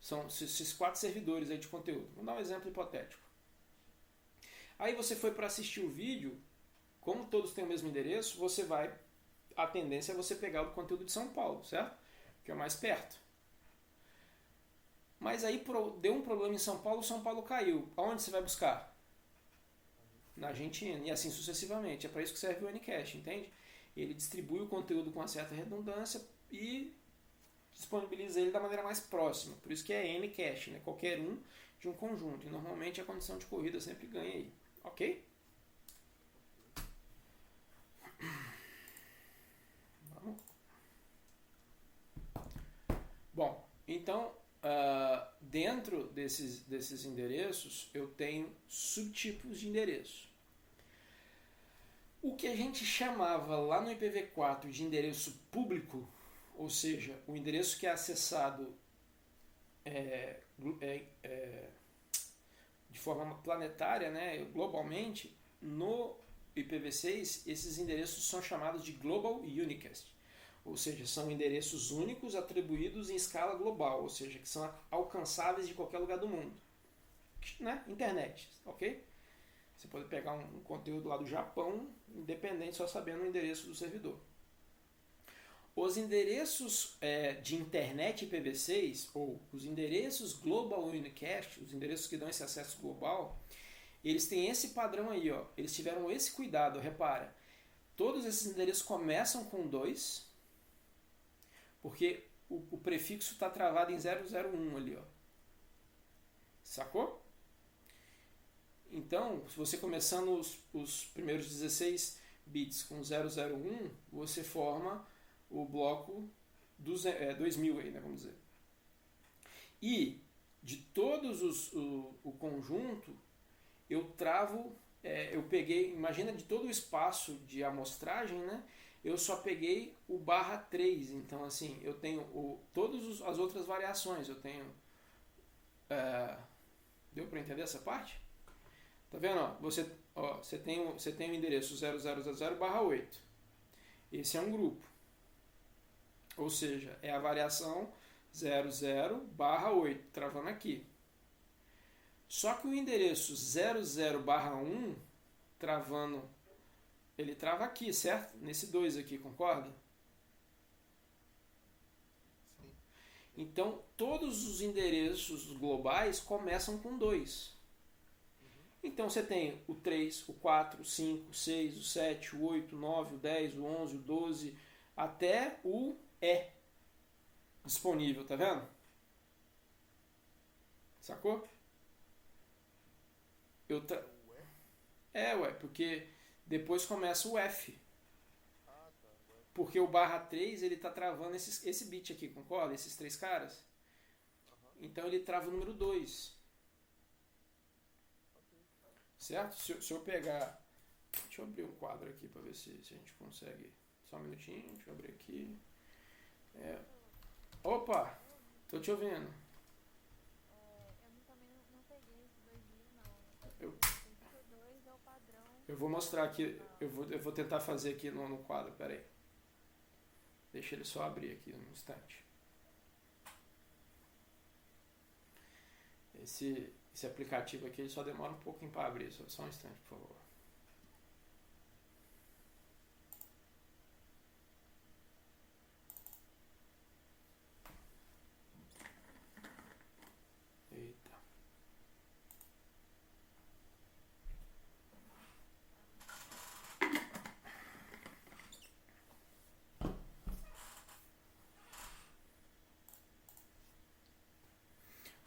São esses 4 servidores aí de conteúdo. Vamos dar um exemplo hipotético. Aí você foi para assistir o vídeo, como todos têm o mesmo endereço, a tendência é você pegar o conteúdo de São Paulo, certo? Que é o mais perto. Mas aí deu um problema em São Paulo caiu. Aonde você vai buscar? Na Argentina, e assim sucessivamente. É para isso que serve o Ncast, entende? Ele distribui o conteúdo com uma certa redundância e disponibiliza ele da maneira mais próxima. Por isso que é Ncache, né? Qualquer um de um conjunto. E normalmente a condição de corrida sempre ganha aí. Ok? Vamos. desses endereços, eu tenho subtipos de endereço. O que a gente chamava lá no IPv4 de endereço público, ou seja, o endereço que é acessado de forma planetária, né, globalmente, no IPv6, esses endereços são chamados de Global Unicast, ou seja, são endereços únicos atribuídos em escala global, ou seja, que são alcançáveis de qualquer lugar do mundo, né? Internet, ok? Você pode pegar um conteúdo lá do Japão, independente, só sabendo o endereço do servidor. Os endereços de internet IPv6, ou os endereços Global Unicast, os endereços que dão esse acesso global, eles têm esse padrão aí, ó. Eles tiveram esse cuidado, repara. Todos esses endereços começam com 2, porque o prefixo está travado em 001 ali, ó. Sacou? Então, se você começando os primeiros 16 bits com 001, você forma o bloco 2000 aí, né, vamos dizer. E de todos o conjunto, eu travo, eu peguei, imagina de todo o espaço de amostragem, né, eu só peguei o /3, então assim, eu tenho todas as outras variações, eu tenho, deu para entender essa parte? Tá vendo? Você tem o endereço 0000/8, esse é um grupo, ou seja, é a variação 00/8, travando aqui. Só que o endereço 00/1, travando, ele trava aqui, certo? Nesse 2 aqui, concorda? Sim. Então, todos os endereços globais começam com 2. Então, você tem o 3, o 4, o 5, o 6, o 7, o 8, o 9, o 10, o 11, o 12, até o E disponível, tá vendo? Sacou? Ué? Porque depois começa o F. Ah, tá. Ué. Porque o /3 ele tá travando esse bit aqui, concorda? Esses 3 caras. Aham. Então ele trava o número 2. Ok. Certo? Se eu pegar. Deixa eu abrir um quadro aqui para ver se a gente consegue. Só um minutinho, deixa eu abrir aqui. Opa! Tô te ouvindo. Eu também não peguei esse 2000, não. Eu, O 2 é o padrão. eu vou mostrar aqui. Eu vou tentar fazer aqui no quadro, peraí. Deixa ele só abrir aqui um instante. Esse aplicativo aqui ele só demora um pouquinho para abrir. Só um instante, por favor. Eita.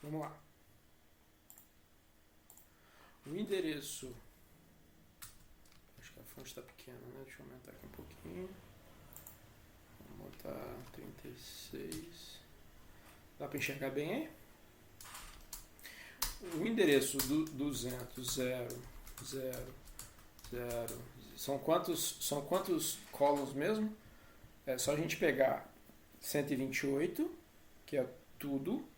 Vamos lá. O endereço. Acho que a fonte está pequena, né? Deixa eu aumentar aqui um pouquinho. Vamos botar 36. Dá para enxergar bem aí? O endereço do 200, 0, 0, 0. São quantos columns mesmo? É só a gente pegar 128, que é tudo.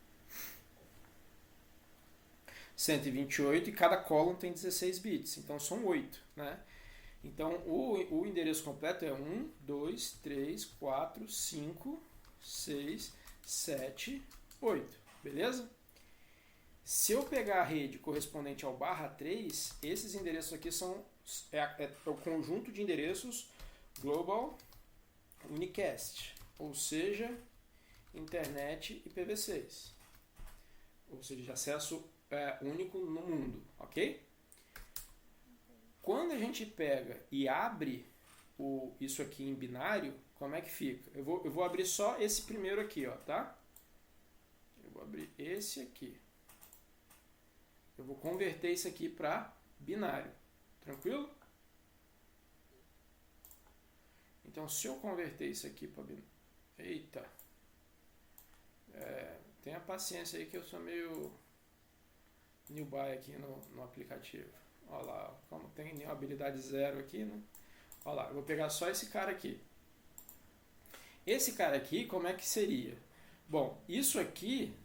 128 e cada column tem 16 bits, então são 8, né? Então o endereço completo é 1, 2, 3, 4, 5, 6, 7, 8, beleza? Se eu pegar a rede correspondente ao /3, esses endereços aqui é o conjunto de endereços Global Unicast, ou seja, internet IPv6, ou seja, de acesso único no mundo, ok? Quando a gente pega e abre isso aqui em binário, como é que fica? Eu vou abrir só esse primeiro aqui, ó, tá? Eu vou abrir esse aqui. Eu vou converter isso aqui para binário. Tranquilo? Então, se eu converter isso aqui para binário... Eita! Tenha paciência aí que eu sou meio new by aqui no aplicativo. Olha lá, como tem nenhuma habilidade 0 aqui, né? Olha lá, eu vou pegar só esse cara aqui. Esse cara aqui, como é que seria? Bom, isso aqui,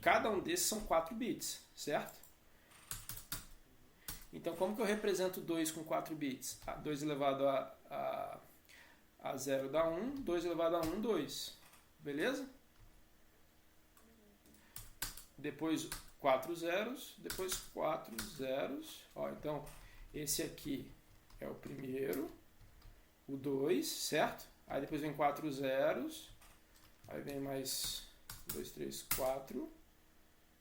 cada um desses são 4 bits, certo? Então, como que eu represento 2 com 4 bits? 2 elevado a 0 dá 1, 2 elevado a 1, 2. Beleza? Depois 4 zeros, depois 4 zeros. Ó, então, esse aqui é o primeiro, o 2, certo? Aí depois vem 4 zeros, aí vem mais 2, 3, 4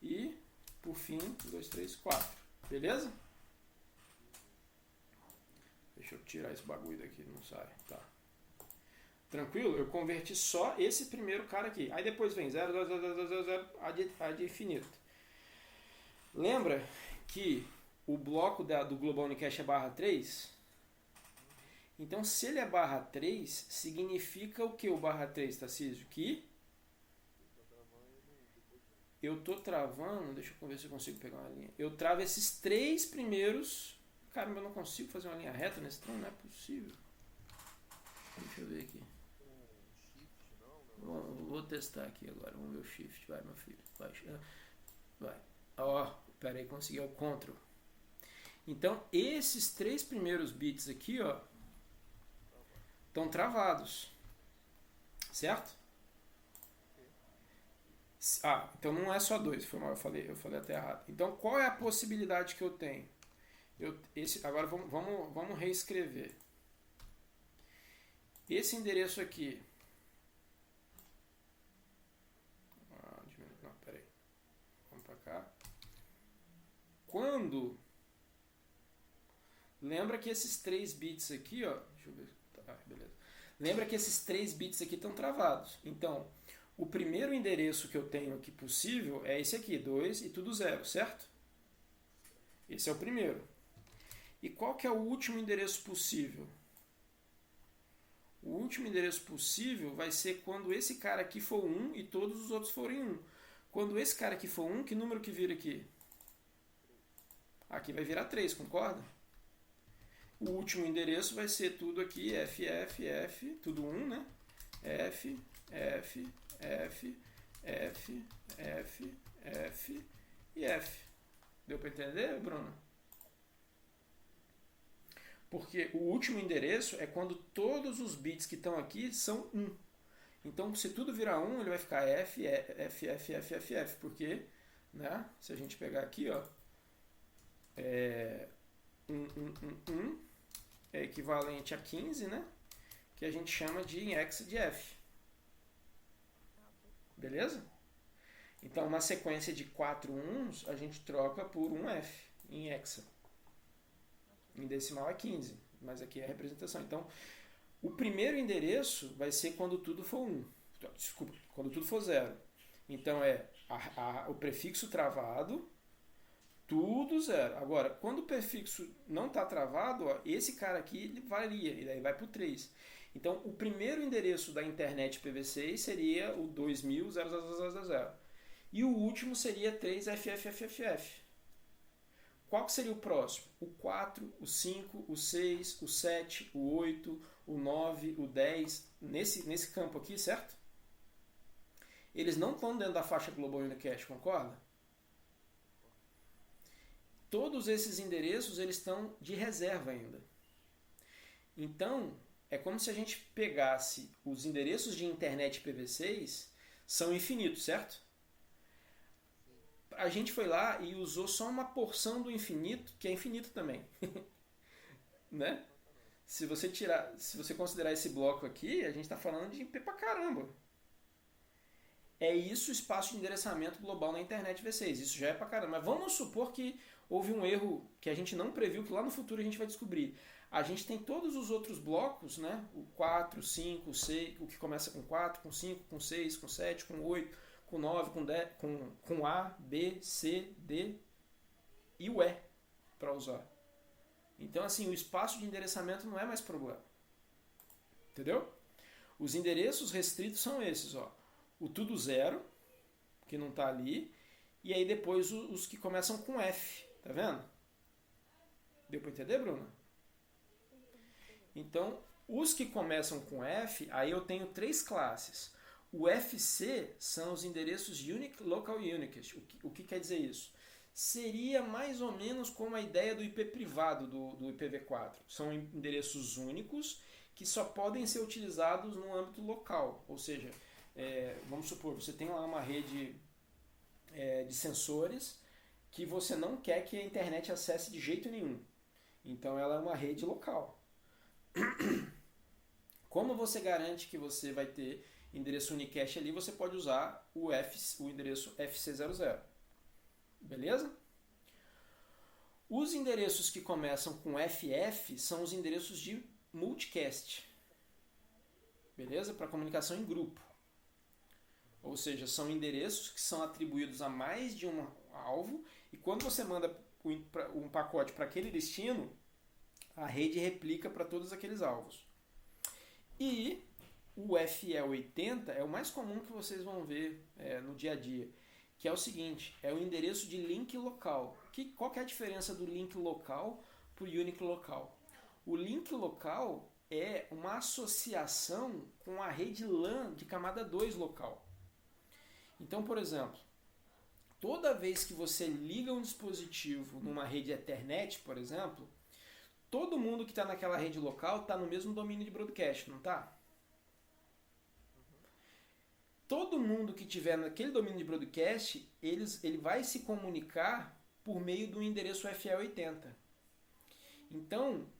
e, por fim, 2, 3, 4. Beleza? Deixa eu tirar esse bagulho daqui, não sai. Tá. Tranquilo? Eu converti só esse primeiro cara aqui. Aí depois vem 0, 0, 0, 0, 0, 0, ad infinito. Lembra que o bloco do Global Unicast é barra 3? Então, se ele é barra 3, significa o que o barra 3, Tarcísio? Que eu tô travando, deixa eu ver se eu consigo pegar uma linha. Eu travo esses 3 primeiros. Caramba, eu não consigo fazer uma linha reta nesse trem, não é possível. Deixa eu ver aqui. Vou testar aqui agora, vamos ver o shift. Vai, meu filho. Vai. Ó, pera aí, consegui o Ctrl. Então, esses 3 primeiros bits aqui, ó, estão travados. Certo? Então não é só 2, foi mal, eu falei até errado. Então, qual é a possibilidade que eu tenho? Agora vamos reescrever. Esse endereço aqui. Não, peraí. Vamos para cá. Quando. Lembra que esses 3 bits aqui, ó. Deixa eu ver. Beleza. Lembra que esses 3 bits aqui estão travados. Então, o primeiro endereço que eu tenho aqui possível é esse aqui, 2 e tudo 0, certo? Esse é o primeiro. E qual que é o último endereço possível? O último endereço possível vai ser quando esse cara aqui for 1 e todos os outros forem 1. Quando esse cara aqui for 1, que número que vira aqui? Aqui vai virar 3, concorda? O último endereço vai ser tudo aqui, F, tudo 1, né? F e F. Deu para entender, Bruno? Porque o último endereço é quando todos os bits que estão aqui são 1. Então, se tudo virar 1, ele vai ficar F, porque, né? Se a gente pegar aqui, ó, 1 é equivalente a 15, né? Que a gente chama de index de F. Beleza? Então, uma sequência de 4 1s, a gente troca por 1F em hexa. Em decimal é 15, mas aqui é a representação. Então, o primeiro endereço vai ser quando tudo for 1. Desculpa, quando tudo for 0. Então, é o prefixo travado, tudo 0. Agora, quando o prefixo não está travado, ó, esse cara aqui ele varia, e daí vai para o 3. Então, o primeiro endereço da internet PV6 seria o 2000.000.000. E o último seria 3FFFFF. Qual que seria o próximo? O 4, o 5, o 6, o 7, o 8, o 9, o 10, nesse campo aqui, certo? Eles não estão dentro da faixa Global Unicast, concorda? Todos esses endereços eles estão de reserva ainda. Então, é como se a gente pegasse os endereços de internet IPv6, são infinitos, certo? A gente foi lá e usou só uma porção do infinito, que é infinito também. Né? Se você considerar esse bloco aqui, a gente está falando de IP pra caramba. É isso o espaço de endereçamento global na internet V6. Isso já é pra caramba. Mas vamos supor que houve um erro que a gente não previu, que lá no futuro a gente vai descobrir. A gente tem todos os outros blocos, né? O 4, o 5, o 6, o que começa com 4, com 5, com 6, com 7, com 8, com 9, com 10, com A, B, C, D e o E para usar. Então, assim, o espaço de endereçamento não é mais problema. Entendeu? Os endereços restritos são esses, ó. O tudo 0, que não está ali, e aí depois os que começam com F, tá vendo? Deu para entender, Bruna? Então, os que começam com F, aí eu tenho três classes. O FC são os endereços Unique Local Uniques. O que quer dizer isso? Seria mais ou menos como a ideia do IP privado do IPv4. São endereços únicos que só podem ser utilizados no âmbito local. Ou seja, vamos supor, você tem lá uma rede de sensores que você não quer que a internet acesse de jeito nenhum. Então ela é uma rede local. Como você garante que você vai ter endereço unicast ali, você pode usar o endereço FC00. Beleza? Os endereços que começam com FF são os endereços de multicast. Beleza? Para comunicação em grupo. Ou seja, são endereços que são atribuídos a mais de um alvo e quando você manda um pacote para aquele destino, a rede replica para todos aqueles alvos. E o FE80 é o mais comum que vocês vão ver no dia a dia, que é o seguinte, é o endereço de link local. Qual que é a diferença do link local para o unique local? O link local é uma associação com a rede LAN de camada 2 local. Então, por exemplo, toda vez que você liga um dispositivo numa rede Ethernet, por exemplo, todo mundo que está naquela rede local está no mesmo domínio de broadcast, não está? Todo mundo que estiver naquele domínio de broadcast, ele vai se comunicar por meio do endereço FE80. Então,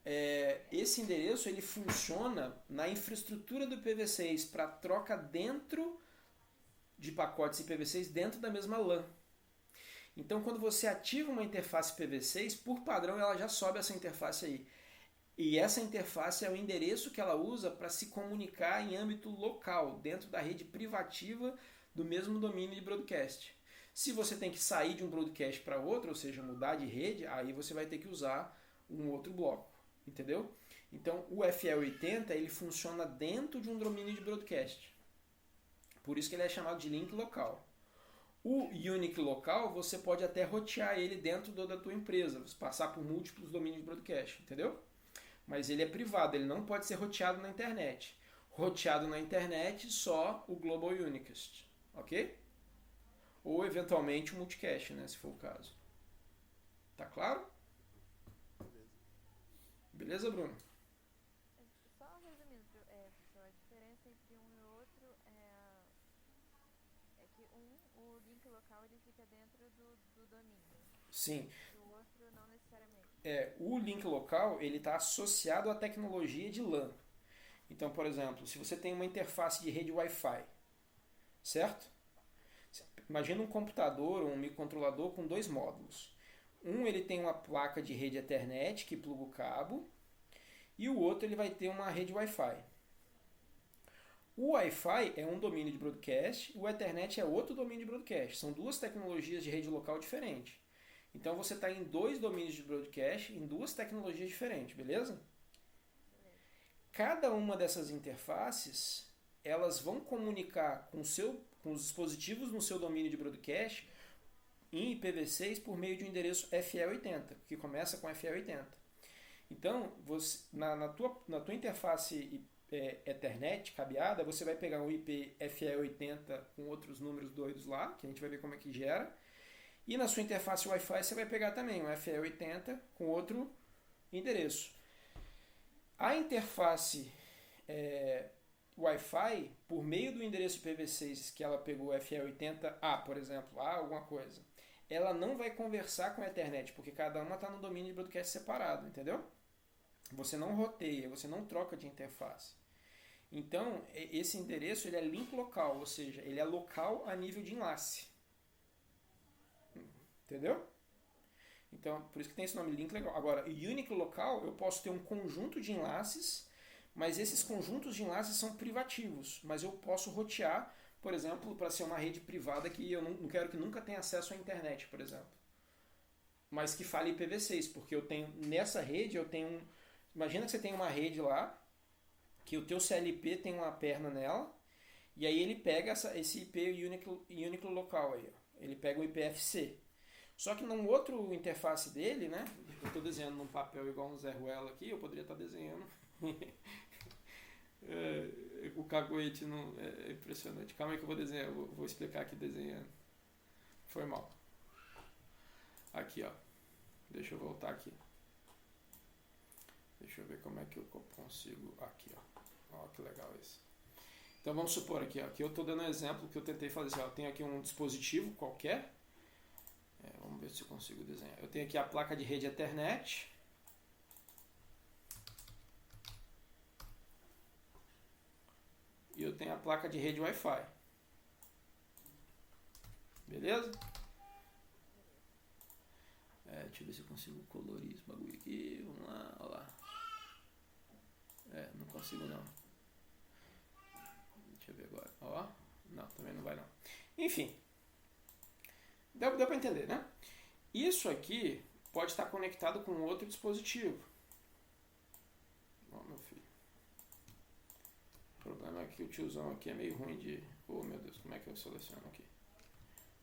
esse endereço ele funciona na infraestrutura do IPv6 para troca dentro de pacotes IPv6 dentro da mesma LAN. Então, quando você ativa uma interface IPv6, por padrão ela já sobe essa interface aí. E essa interface é o endereço que ela usa para se comunicar em âmbito local, dentro da rede privativa do mesmo domínio de broadcast. Se você tem que sair de um broadcast para outro, ou seja, mudar de rede, aí você vai ter que usar um outro bloco, entendeu? Então, o FE80 ele funciona dentro de um domínio de broadcast. Por isso que ele é chamado de link local. O unique local, você pode até rotear ele dentro da tua empresa, passar por múltiplos domínios de broadcast, entendeu? Mas ele é privado, ele não pode ser roteado na internet. Roteado na internet só o Global Unicast, ok? Ou eventualmente o multicast, né, se for o caso. Tá claro? Beleza, Bruno? Só resumindo, professor, a diferença entre um e outro é que o link local ele fica dentro do domínio. Sim. O outro não necessariamente. O link local ele está associado à tecnologia de LAN. Então, por exemplo, se você tem uma interface de rede Wi-Fi, certo? Imagina um computador ou um microcontrolador com dois módulos. Ele tem uma placa de rede Ethernet que pluga o cabo e o outro ele vai ter uma rede Wi-Fi. O Wi-Fi é um domínio de broadcast, o Ethernet é outro domínio de broadcast. São duas tecnologias de rede local diferentes. Então você está em dois domínios de broadcast, em duas tecnologias diferentes, beleza? Cada uma dessas interfaces, elas vão comunicar com os dispositivos no seu domínio de broadcast em IPv6 por meio de um endereço FE80, que começa com FE80. Então, na tua interface Ethernet cabeada, você vai pegar um IP FE80 com outros números doidos lá, que a gente vai ver como é que gera. E na sua interface Wi-Fi você vai pegar também um FE80 com outro endereço. A interface Wi-Fi, por meio do endereço IPv6 que ela pegou FE80A, por exemplo, alguma coisa, ela não vai conversar com a Ethernet, porque cada uma está no domínio de broadcast separado, entendeu? Você não roteia, você não troca de interface. Então, esse endereço ele é link local, ou seja, ele é local a nível de enlace. Entendeu? Então, por isso que tem esse nome link local. Agora, unique local, eu posso ter um conjunto de enlaces, mas esses conjuntos de enlaces são privativos. Mas eu posso rotear, por exemplo, para ser uma rede privada que eu não quero que nunca tenha acesso à internet, por exemplo. Mas que fale IPv6, porque eu tenho nessa rede, imagina que você tem uma rede lá, que o teu CLP tem uma perna nela, e aí ele pega esse IP unique local aí, ó. ele pega o IPFC. Só que num outro interface dele, né? Eu estou desenhando num papel igual um Zé Ruela aqui, eu poderia estar desenhando. O caguete não é impressionante. Calma aí que eu vou desenhar, eu vou explicar aqui desenhando. Foi mal. Aqui, ó. Deixa eu voltar aqui. Deixa eu ver como é que eu consigo. Aqui, ó. Ó, que legal isso. Então vamos supor aqui, ó. Aqui eu estou dando um exemplo que eu tentei fazer assim, ó. Eu tenho aqui um dispositivo qualquer. Vamos ver se eu consigo desenhar. Eu tenho aqui a placa de rede Ethernet. E eu tenho a placa de rede Wi-Fi. Beleza? Deixa eu ver se eu consigo colorir esse bagulho aqui. Vamos lá, olha lá. Não consigo não. Deixa eu ver agora. Ó, não, também não vai não. Enfim. Deu para entender, né? Isso aqui pode estar conectado com outro dispositivo. Ó, meu filho. O problema é que o tiozão aqui é meio ruim de... Oh, meu Deus, como é que eu seleciono aqui?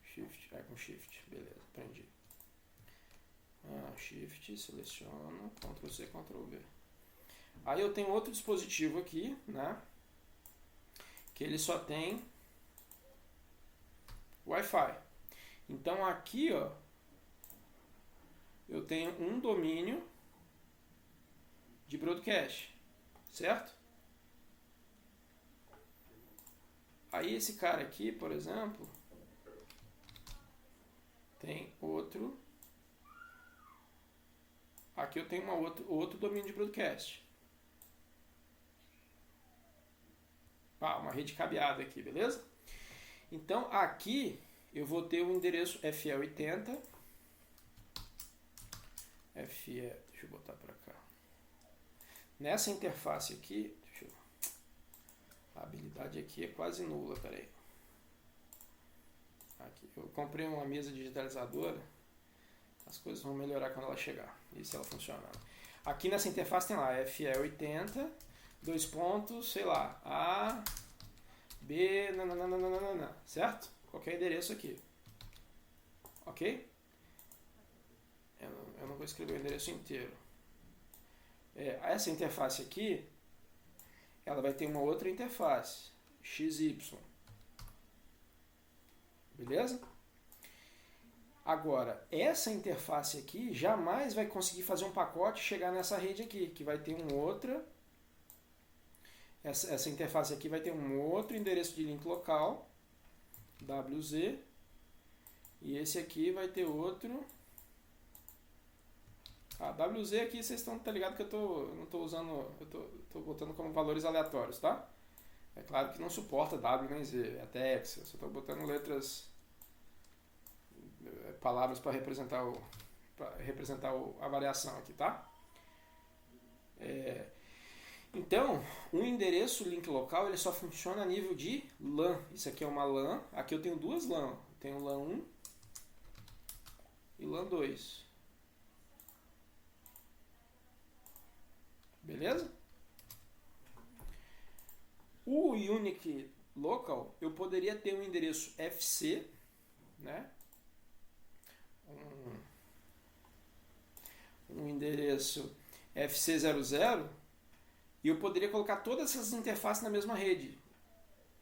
Shift, com Shift. Beleza, aprendi. Shift, seleciono, Ctrl C, Ctrl V. Aí eu tenho outro dispositivo aqui, né? Que ele só tem Wi-Fi. Então aqui, ó, eu tenho um domínio de broadcast, certo? Aí esse cara aqui, por exemplo, tem outro. Aqui eu tenho outro domínio de broadcast. Uma rede cabeada aqui, beleza? Então aqui eu vou ter o endereço FE80. Deixa eu botar para cá. Nessa interface aqui, a habilidade aqui é quase nula, peraí. Aqui, eu comprei uma mesa digitalizadora. As coisas vão melhorar quando ela chegar. E se ela funcionar. Aqui nessa interface tem lá FE80, dois pontos, sei lá, A, B, nananana, certo? Qualquer endereço aqui. Ok? Eu não vou escrever o endereço inteiro. Essa interface aqui, ela vai ter uma outra interface, XY. Beleza? Agora, essa interface aqui jamais vai conseguir fazer um pacote e chegar nessa rede aqui, que vai ter outra. Essa interface aqui vai ter um outro endereço de link local, WZ, e esse aqui vai ter outro. WZ aqui vocês estão ligados que eu não estou usando, eu estou botando como valores aleatórios, tá? É claro que não suporta W nem Z, até X, eu só estou botando letras, palavras para representar a variação aqui, tá? Então, o endereço link local ele só funciona a nível de LAN. Isso aqui é uma LAN. Aqui eu tenho duas LAN. Eu tenho LAN 1 e LAN 2. Beleza? O Unique Local, eu poderia ter um endereço FC, né? Um endereço FC00, e eu poderia colocar todas essas interfaces na mesma rede.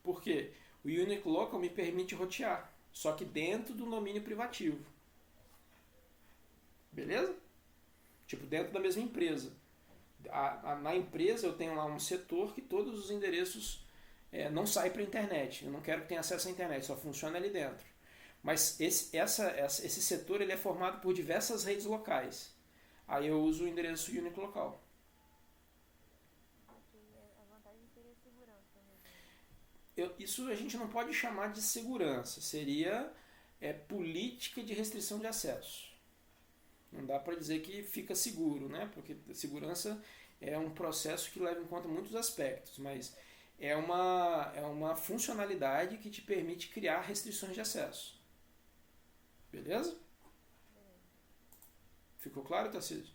Por quê? O Unique Local me permite rotear, só que dentro do domínio privativo. Beleza? Tipo, dentro da mesma empresa. Na empresa eu tenho lá um setor que todos os endereços não saem para a internet. Eu não quero que tenha acesso à internet, só funciona ali dentro. Mas esse setor ele é formado por diversas redes locais. Aí eu uso o endereço Unique Local. A vantagem seria segurança mesmo. Isso a gente não pode chamar de segurança. Seria política de restrição de acesso. Não dá para dizer que fica seguro, né? Porque segurança é um processo que leva em conta muitos aspectos, mas é uma funcionalidade que te permite criar restrições de acesso. Beleza? Ficou claro, Tarcísio?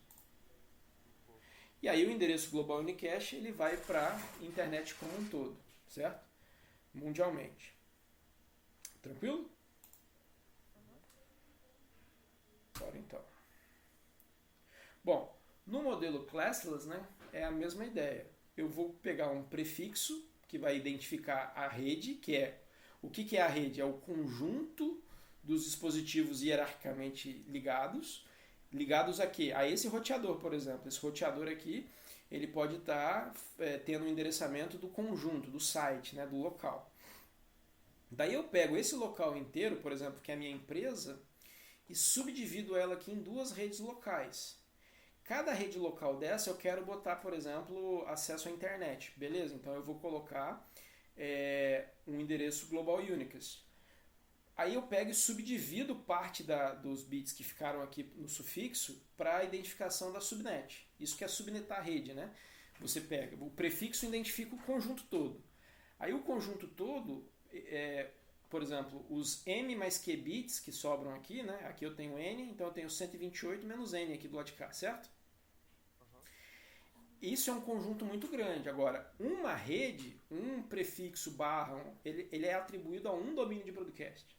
E aí o endereço Global Unicast ele vai para a internet como um todo, certo? Mundialmente. Tranquilo? exemplo, então. Bom, no modelo classless, né, é a mesma ideia. Eu vou pegar um prefixo que vai identificar a rede, que é... O que é a rede? É o conjunto dos dispositivos hierarquicamente ligados. Ligados a quê? A esse roteador, por exemplo. Esse roteador aqui, ele pode estar tendo um endereçamento do conjunto, do site, né, do local. Daí eu pego esse local inteiro, por exemplo, que é a minha empresa, e subdivido ela aqui em duas redes locais. Cada rede local dessa eu quero botar, por exemplo, acesso à internet. Beleza? Então eu vou colocar um endereço Global Unicast. Aí eu pego e subdivido parte dos bits que ficaram aqui no sufixo para a identificação da subnet. Isso que é subnetar a rede, né? Você pega, o prefixo identifica o conjunto todo. Aí o conjunto todo, por exemplo, os m mais q bits que sobram aqui, né? Aqui eu tenho n, então eu tenho 128 menos n aqui do lado de cá, certo? Isso é um conjunto muito grande. Agora, uma rede, um prefixo barra, ele é atribuído a um domínio de broadcast.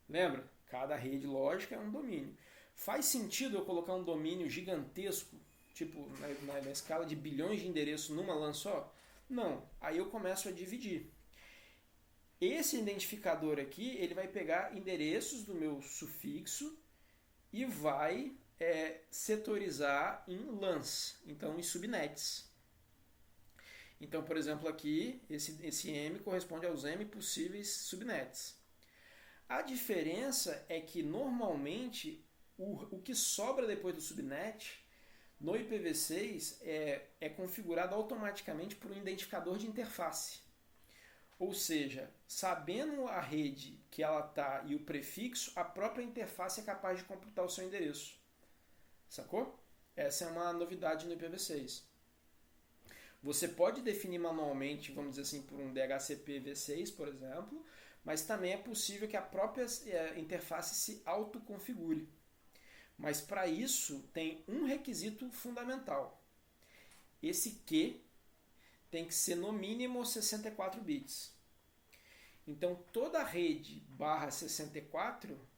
Lembra? Cada rede lógica é um domínio. Faz sentido eu colocar um domínio gigantesco, tipo na escala de bilhões de endereços numa LAN só? Não. Aí eu começo a dividir. Esse identificador aqui, ele vai pegar endereços do meu sufixo e vai setorizar em LANs, então em subnets. Então, por exemplo, aqui, esse M corresponde aos M possíveis subnets. A diferença é que, normalmente, o que sobra depois do subnet, no IPv6, é configurado automaticamente por um identificador de interface. Ou seja, sabendo a rede que ela está e o prefixo, a própria interface é capaz de computar o seu endereço. Sacou? Essa é uma novidade no IPv6. Você pode definir manualmente, vamos dizer assim, por um DHCP v6, por exemplo, mas também é possível que a própria interface se autoconfigure. Mas para isso tem um requisito fundamental. Esse Q tem que ser no mínimo 64 bits. Então toda rede barra 64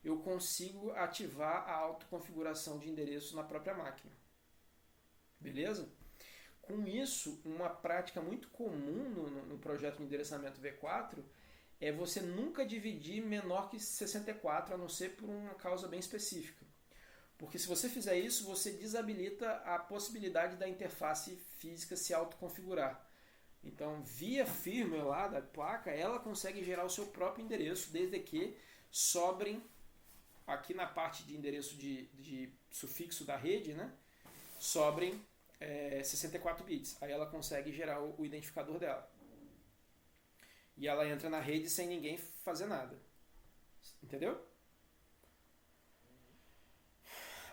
eu consigo ativar a autoconfiguração de endereço na própria máquina. Beleza? Com isso, uma prática muito comum no projeto de endereçamento V4 é você nunca dividir menor que 64, a não ser por uma causa bem específica. Porque se você fizer isso, você desabilita a possibilidade da interface física se autoconfigurar. Então, via firmware lá da placa, ela consegue gerar o seu próprio endereço, desde que sobrem, aqui na parte de endereço de sufixo da rede, né, sobrem 64 bits. Aí ela consegue gerar o identificador dela. E ela entra na rede sem ninguém fazer nada. Entendeu?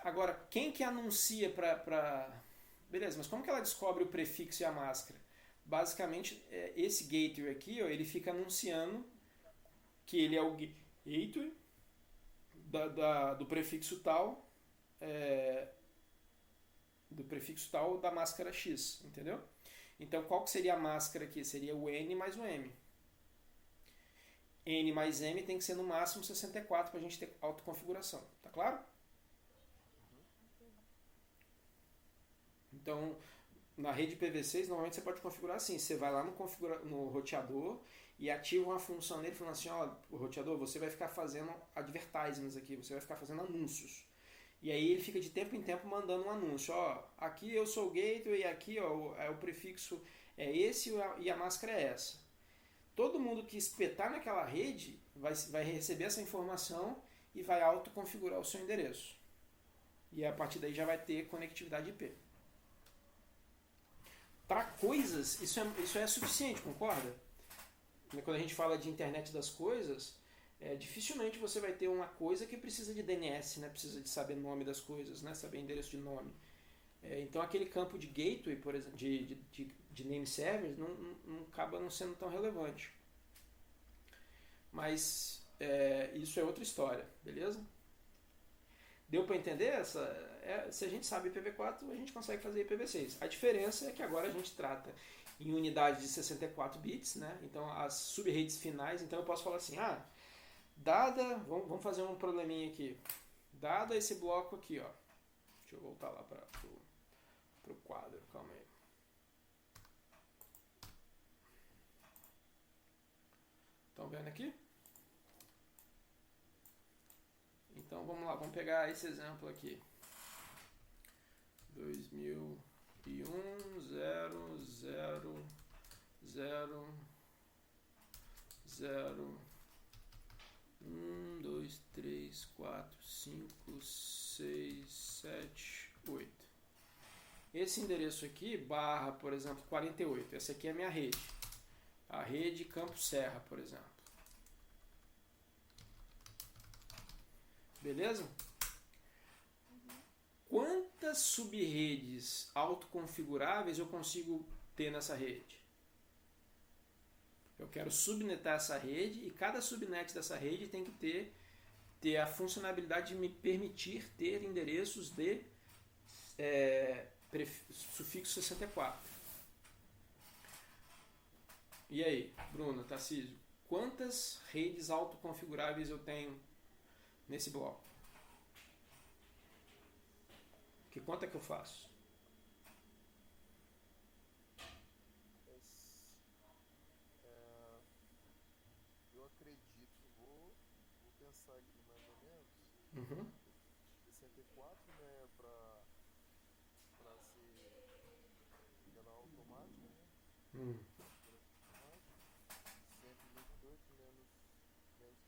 Agora, quem que anuncia para... Beleza, mas como que ela descobre o prefixo e a máscara? Basicamente, esse gateway aqui, ó, ele fica anunciando que ele é o gateway do prefixo tal, da máscara X, entendeu? Então, qual que seria a máscara aqui? Seria o N mais o M. N mais M tem que ser no máximo 64 para a gente ter autoconfiguração. Tá claro? Então, na rede IPv6, normalmente você pode configurar assim. Você vai lá no roteador e ativa uma função nele falando assim, ó, o roteador, você vai ficar fazendo advertisements aqui, você vai ficar fazendo anúncios. E aí ele fica de tempo em tempo mandando um anúncio, ó, aqui eu sou o gateway, aqui ó, o prefixo é esse e a máscara é essa. Todo mundo que espetar naquela rede vai receber essa informação e vai autoconfigurar o seu endereço. E a partir daí já vai ter conectividade IP. Para coisas, isso é suficiente, concorda? Quando a gente fala de internet das coisas, dificilmente você vai ter uma coisa que precisa de DNS, né? Precisa de saber o nome das coisas, né? Saber endereço de nome. Então aquele campo de gateway, por exemplo, de name servers, não acaba não sendo tão relevante. Mas isso é outra história, beleza? Deu para entender? Se a gente sabe IPv4, a gente consegue fazer IPv6. A diferença é que agora a gente trata em unidades de 64 bits, né? Então as subredes finais, então eu posso falar assim, vamos fazer um probleminha aqui. dado esse bloco aqui, ó. Deixa eu voltar lá para o quadro, calma aí. Estão vendo aqui? Então vamos lá, vamos pegar esse exemplo aqui. 2001, 0, 0, 0, 0, 1, 2, 3, 4, 5, 6, 7, 8. Esse endereço aqui, barra, por exemplo, 48. Essa aqui é a minha rede. A rede Campo Serra, por exemplo. Beleza? Quantas subredes autoconfiguráveis eu consigo ter nessa rede? Eu quero subnetar essa rede e cada subnet dessa rede tem que ter a funcionalidade de me permitir ter endereços de sufixo 64. E aí, Bruno, Tarcísio, quantas redes autoconfiguráveis eu tenho nesse bloco? Que conta que eu faço? Eu acredito, vou pensar aqui mais ou menos. Uhum. 64, né, pra ser canal automático, né? 128 menos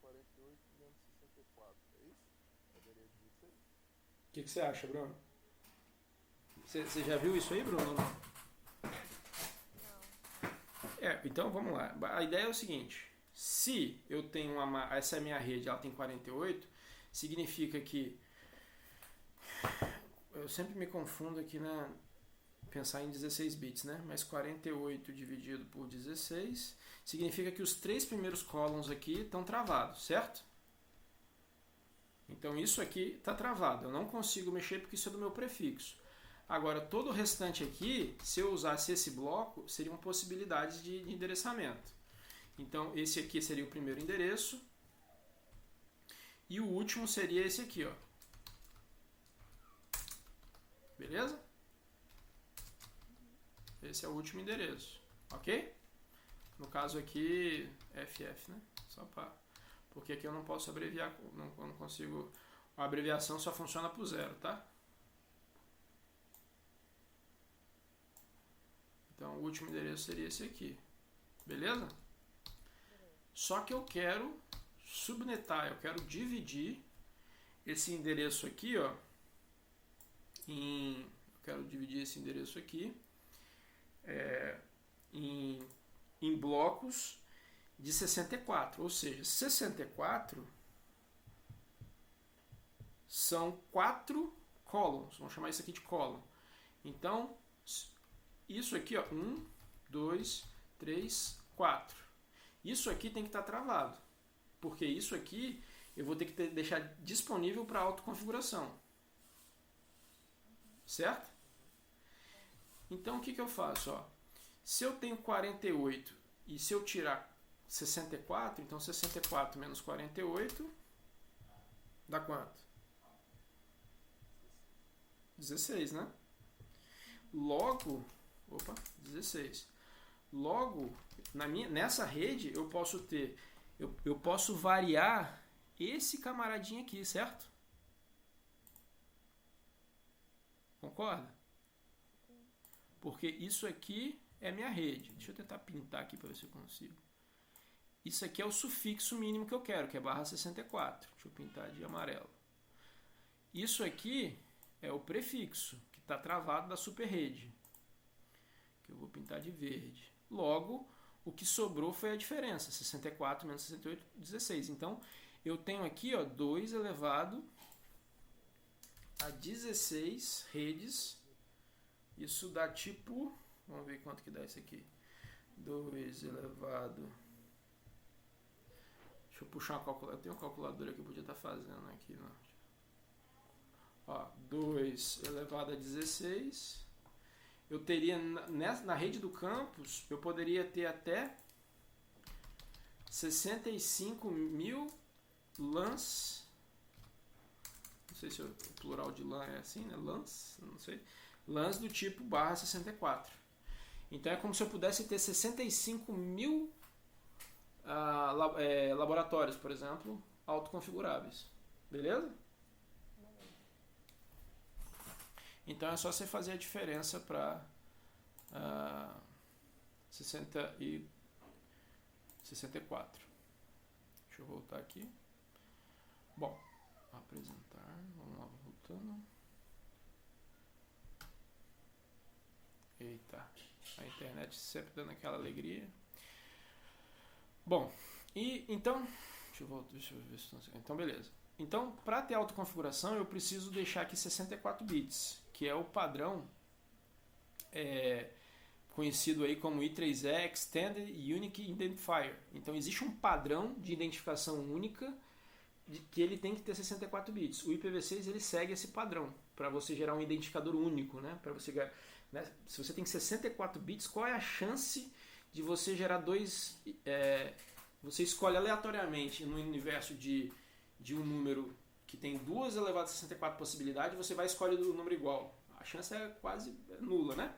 48 menos 64, é isso? Poderia dizer isso aí? O que você acha, Bruno? Você já viu isso aí, Bruno? Não. Então vamos lá. A ideia é o seguinte: se eu tenho essa é a minha rede, ela tem 48, significa que eu sempre me confundo aqui pensar em 16 bits, né? Mas 48 dividido por 16 significa que os 3 primeiros columns aqui estão travados, certo? Então isso aqui está travado, eu não consigo mexer porque isso é do meu prefixo. Agora, todo o restante aqui, se eu usasse esse bloco, seriam possibilidades de endereçamento. Então, esse aqui seria o primeiro endereço. E o último seria esse aqui, ó. Beleza? Esse é o último endereço, ok? No caso aqui, FF, né? Só para... Porque aqui eu não posso abreviar, eu não consigo... A abreviação só funciona por 0, tá? Então, o último endereço seria esse aqui. Beleza? Só que eu quero subnetar, eu quero dividir esse endereço aqui, ó, eu quero dividir esse endereço aqui em blocos de 64. Ou seja, 64 são 4 columns. Vamos chamar isso aqui de column. Então, isso aqui, ó, 1, 2, 3, 4. Isso aqui tem que estar travado, porque isso aqui eu vou ter que deixar disponível para autoconfiguração. Certo? Então, o que eu faço? Ó? Se eu tenho 48 e se eu tirar 64, então 64 menos 48 dá quanto? 16, né? Logo... Opa, 16. Logo, nessa rede eu posso ter, eu posso variar esse camaradinho aqui, certo? Concorda? Porque isso aqui é minha rede. Deixa eu tentar pintar aqui para ver se eu consigo. Isso aqui é o sufixo mínimo que eu quero, que é barra 64. Deixa eu pintar de amarelo. Isso aqui é o prefixo, que está travado da superrede, que eu vou pintar de verde. Logo, o que sobrou foi a diferença, 64 menos 68, 16. Então, eu tenho aqui, ó, 2 elevado a 16 redes. Isso dá tipo... Vamos ver quanto que dá isso aqui. 2 elevado... Deixa eu puxar uma calculadora. Eu tenho uma calculadora que eu podia estar fazendo aqui. Não. Ó, 2 elevado a 16... Eu teria, na rede do campus, eu poderia ter até 65 mil LANs. sei se o plural de LAN é assim, né? LANs, não sei. LANs do tipo /64. Então é como se eu pudesse ter 65 mil laboratórios, por exemplo, autoconfiguráveis. Beleza? Então é só você fazer a diferença para 64. Deixa eu voltar aqui. Bom, apresentar. Vamos lá, voltando. Eita, a internet sempre dando aquela alegria. Bom, e então, deixa eu ver se então beleza. Então, para ter autoconfiguração, eu preciso deixar aqui 64 bits, que é o padrão conhecido aí como I3E Extended Unique Identifier. Então, existe um padrão de identificação única que ele tem que ter 64 bits. O IPv6 ele segue esse padrão para você gerar um identificador único, né? Para você, né? Se você tem 64 bits, qual é a chance de você gerar dois? Você escolhe aleatoriamente no universo de um número que tem 2 elevado a 64 possibilidades, você vai escolher o número igual. A chance é quase nula, né?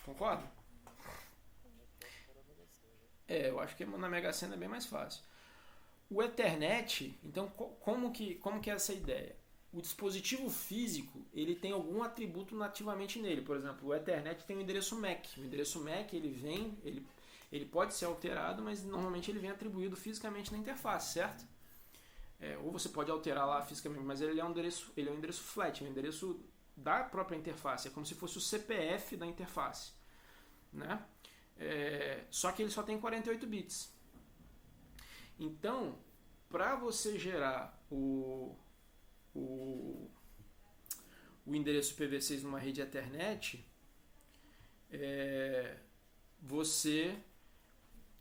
Concorda? Eu acho que na Mega Sena é bem mais fácil. O Ethernet, então, como que é essa ideia? O dispositivo físico, ele tem algum atributo nativamente nele. Por exemplo, o Ethernet tem o endereço MAC. O endereço MAC, ele pode ser alterado, mas normalmente ele vem atribuído fisicamente na interface, certo? Ou você pode alterar lá fisicamente, mas ele é um endereço flat, é um endereço da própria interface. É como se fosse o CPF da interface, né? Só que ele só tem 48 bits. Então, para você gerar o endereço IPv6 numa rede Ethernet, você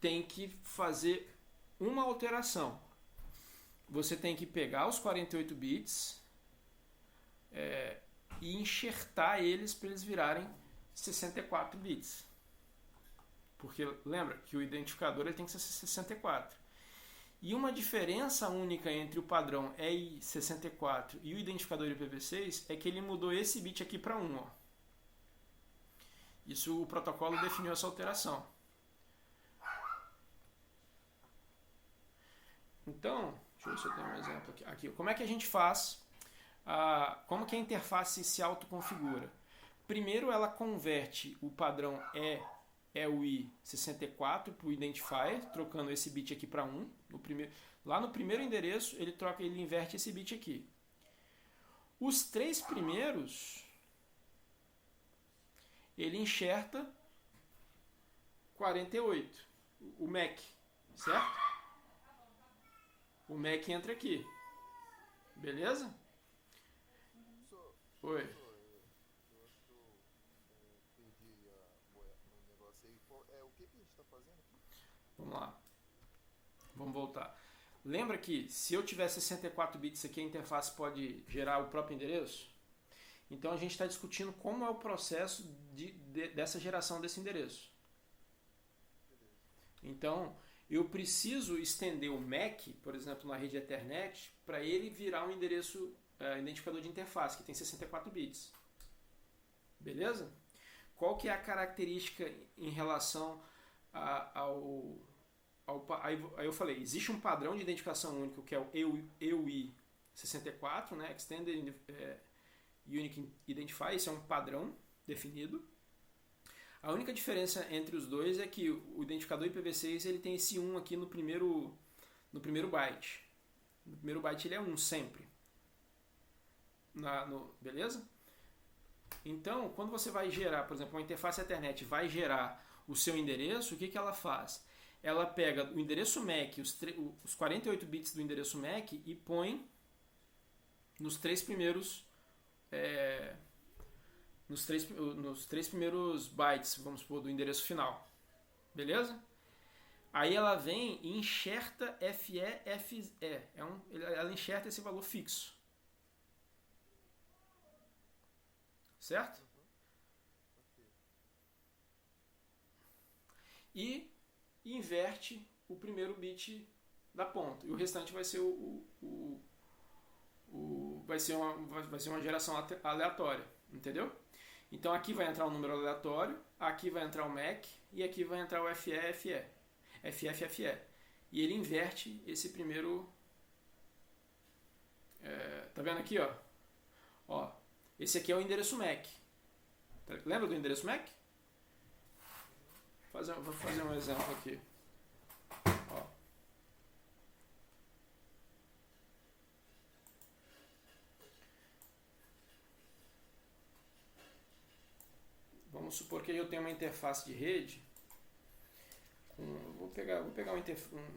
tem que fazer uma alteração. Você tem que pegar os 48 bits e enxertar eles para eles virarem 64 bits. Porque lembra que o identificador ele tem que ser 64. E uma diferença única entre o padrão EI64 e o identificador IPv6 é que ele mudou esse bit aqui para 1. Ó. Isso o protocolo definiu essa alteração. Então, deixa eu ver se eu tenho um exemplo aqui. Como é que a gente faz? Como que a interface se autoconfigura? Primeiro ela converte o padrão EUI64 para o identifier, trocando esse bit aqui para 1. Lá no primeiro endereço, ele inverte esse bit aqui. Os 3 primeiros, ele enxerta 48, o MAC, certo? O MAC entra aqui, beleza? Oi. Eu acho que eu perdi o negócio aí. O que a gente está fazendo aqui? Vamos lá. Vamos voltar. Lembra que se eu tiver 64 bits aqui, a interface pode gerar o próprio endereço? Então a gente está discutindo como é o processo dessa geração desse endereço. Então eu preciso estender o MAC, por exemplo, na rede Ethernet, para ele virar um endereço identificador de interface, que tem 64 bits. Beleza? Qual que é a característica em relação aí eu falei, existe um padrão de identificação único que é o EUI64, né? Extended Unique Identifier, esse é um padrão definido. A única diferença entre os dois é que o identificador IPv6 ele tem esse 1 aqui no primeiro byte. No primeiro byte ele é 1 sempre. Beleza? Então, quando você vai gerar, por exemplo, uma interface Ethernet vai gerar o seu endereço, o que ela faz? Ela pega o endereço MAC, os 48 bits do endereço MAC e põe nos 3 primeiros nos três primeiros bytes, vamos supor, do endereço final. Beleza? Aí ela vem e enxerta FE. Ela enxerta esse valor fixo. Certo? E inverte o primeiro bit da ponta. E o restante vai ser o vai ser uma geração aleatória, entendeu? Então aqui vai entrar um número aleatório, aqui vai entrar o MAC e aqui vai entrar o FE. E ele inverte esse primeiro... tá vendo aqui, ó? Ó, esse aqui é o endereço MAC. Lembra do endereço MAC? Vou fazer um exemplo aqui. Ó. Vamos supor que eu tenho uma interface de rede. Vou pegar um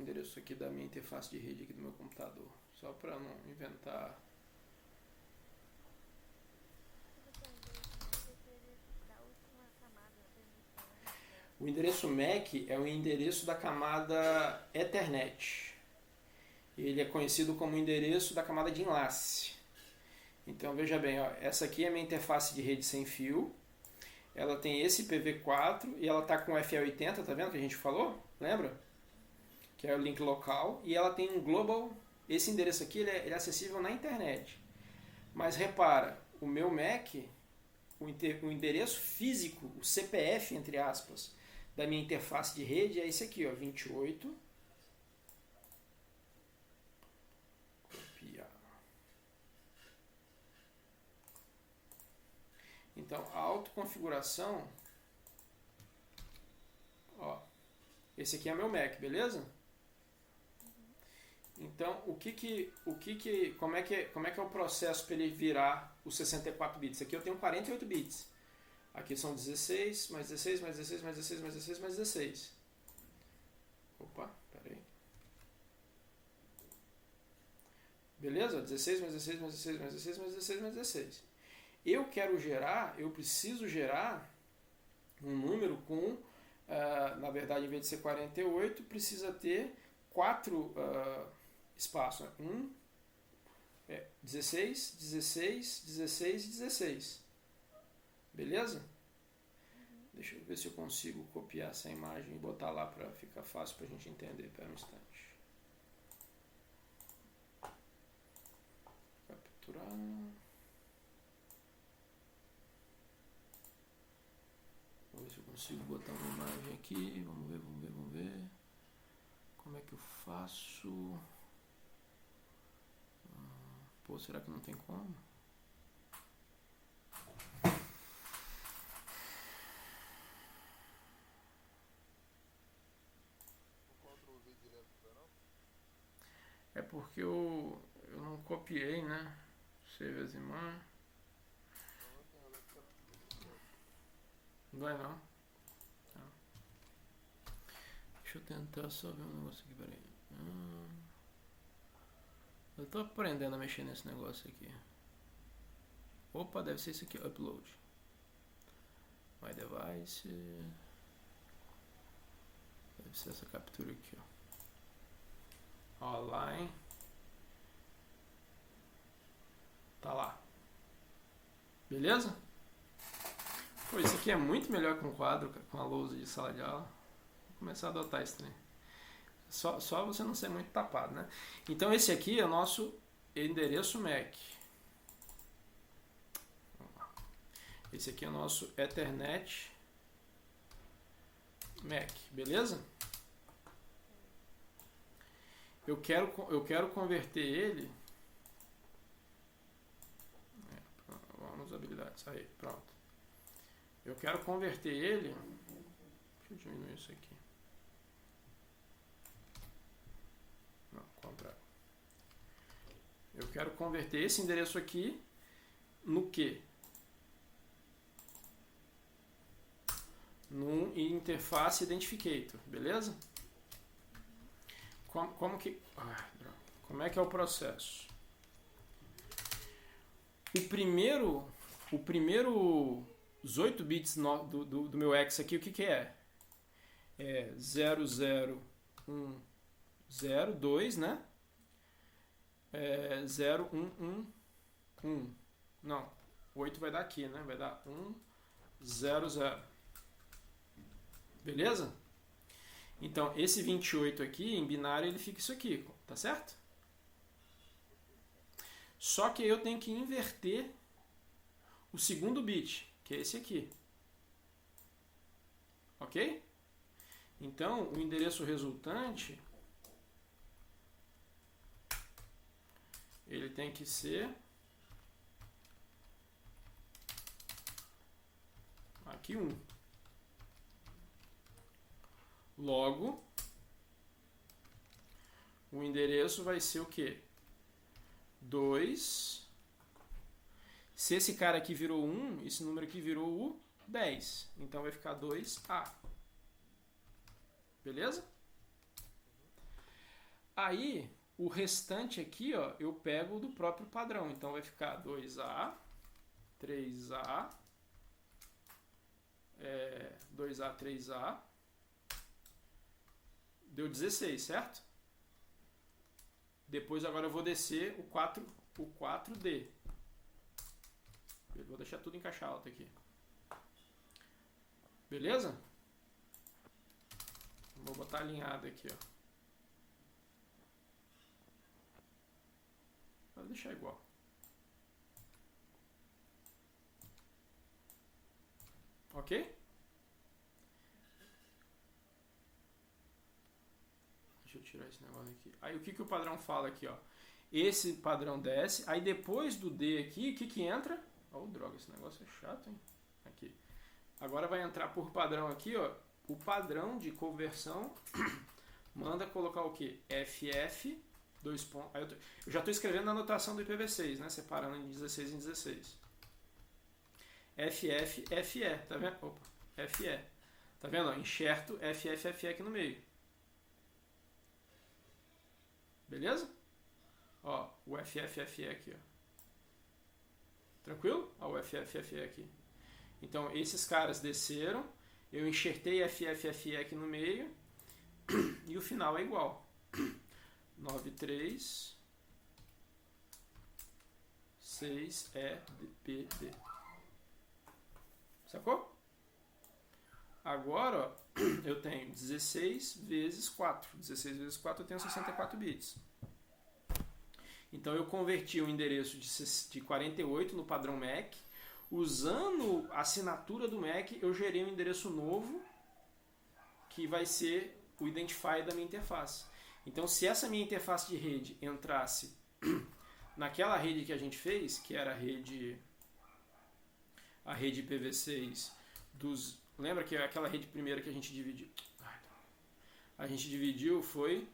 endereço aqui da minha interface de rede aqui do meu computador, só para não inventar. O endereço MAC é o endereço da camada Ethernet. Ele é conhecido como endereço da camada de enlace. Então veja bem, ó, essa aqui é a minha interface de rede sem fio. Ela tem esse IPv4 e ela está com FE80, tá vendo que a gente falou? Lembra? Que é o link local. E ela tem um global. Esse endereço aqui ele é acessível na internet. Mas repara, o meu MAC, o endereço físico, o CPF, entre aspas, da minha interface de rede é esse aqui, ó, 28. Copiar. Então, a autoconfiguração, ó, esse aqui é meu MAC, beleza? Então, como é que é o processo para ele virar os 64 bits? Aqui eu tenho 48 bits. Aqui são 16, mais 16, mais 16, mais 16, mais 16, mais 16. Opa, peraí. Beleza? 16, mais 16, mais 16, mais 16, mais 16, mais 16. Eu preciso gerar um número com, na verdade, em vez de ser 48, precisa ter 4 espaços. 16, 16, 16 e 16. Beleza? Deixa eu ver se eu consigo copiar essa imagem e botar lá para ficar fácil para a gente entender. Espera um instante. Capturar. Vou ver se eu consigo botar uma imagem aqui. Vamos ver. Como é que eu faço? Pô, será que não tem como? É porque eu não copiei, né? Save as image. Não vai não. Tá. Deixa eu tentar só ver um negócio aqui, peraí. Eu tô aprendendo a mexer nesse negócio aqui. Opa, deve ser isso aqui, upload. My device. Deve ser essa captura aqui, ó. Online. Tá lá. Beleza? Pô, isso aqui é muito melhor que um quadro, com a lousa de sala de aula. Vou começar a adotar isso também. Só você não ser muito tapado, né? Então esse aqui é o nosso endereço MAC. Esse aqui é o nosso Ethernet MAC, beleza? Eu quero converter ele. Vamos habilidades. Aí, pronto. Eu quero converter ele. Deixa eu diminuir isso aqui. Não, contrário. Eu quero converter esse endereço aqui no quê? No interface identificator, beleza? Como é que é o processo? Os 8 bits do meu X aqui, o que é? É 0, 0, 1, 0, 2, né? 0, 1, 1, 1. Não, 8 vai dar aqui, né? Vai dar 1, 0, 0. Beleza? Então, esse 28 aqui, em binário, ele fica isso aqui, tá certo? Só que eu tenho que inverter o segundo bit, que é esse aqui. Ok? Então, o endereço resultante, ele tem que ser aqui 1. Logo, o endereço vai ser o quê? 2. Se esse cara aqui virou 1, esse número aqui virou o 10. Então vai ficar 2A. Beleza? Aí, o restante aqui, ó, eu pego do próprio padrão. Então vai ficar 2A, 3A, 2A, 3A. Deu 16, certo? Depois agora eu vou descer o 4D. Eu vou deixar tudo em caixa alta aqui. Beleza? Vou botar alinhado aqui, ó. Vou deixar igual. Ok? Deixa eu tirar esse negócio aqui. Aí o que o padrão fala aqui, ó? Esse padrão desce. Aí depois do D aqui, o que entra? Oh, droga, esse negócio é chato, hein? Aqui. Agora vai entrar por padrão aqui, ó. O padrão de conversão manda colocar o quê? FF, 2 pontos. Aí eu já estou escrevendo na anotação do IPv6, né? Separando em 16 em 16. FF, FE, tá vendo? Opa, FE. Tá vendo? Enxerto FF, FE aqui no meio. Beleza? Ó, o FF, FE aqui, ó. Tranquilo? Ó, o FF, FE aqui. Então, esses caras desceram. Eu enxertei FF, FE aqui no meio. E o final é igual. 93 6 EPD. Sacou? Agora, ó, eu tenho 16 vezes 4. 16 vezes 4 eu tenho 64 bits. Então eu converti o endereço de 48 no padrão MAC. Usando a assinatura do MAC, eu gerei um endereço novo que vai ser o identifier da minha interface. Então, se essa minha interface de rede entrasse naquela rede que a gente fez, que era a rede IPv6 dos... Lembra que aquela rede primeira que a gente dividiu? A gente dividiu foi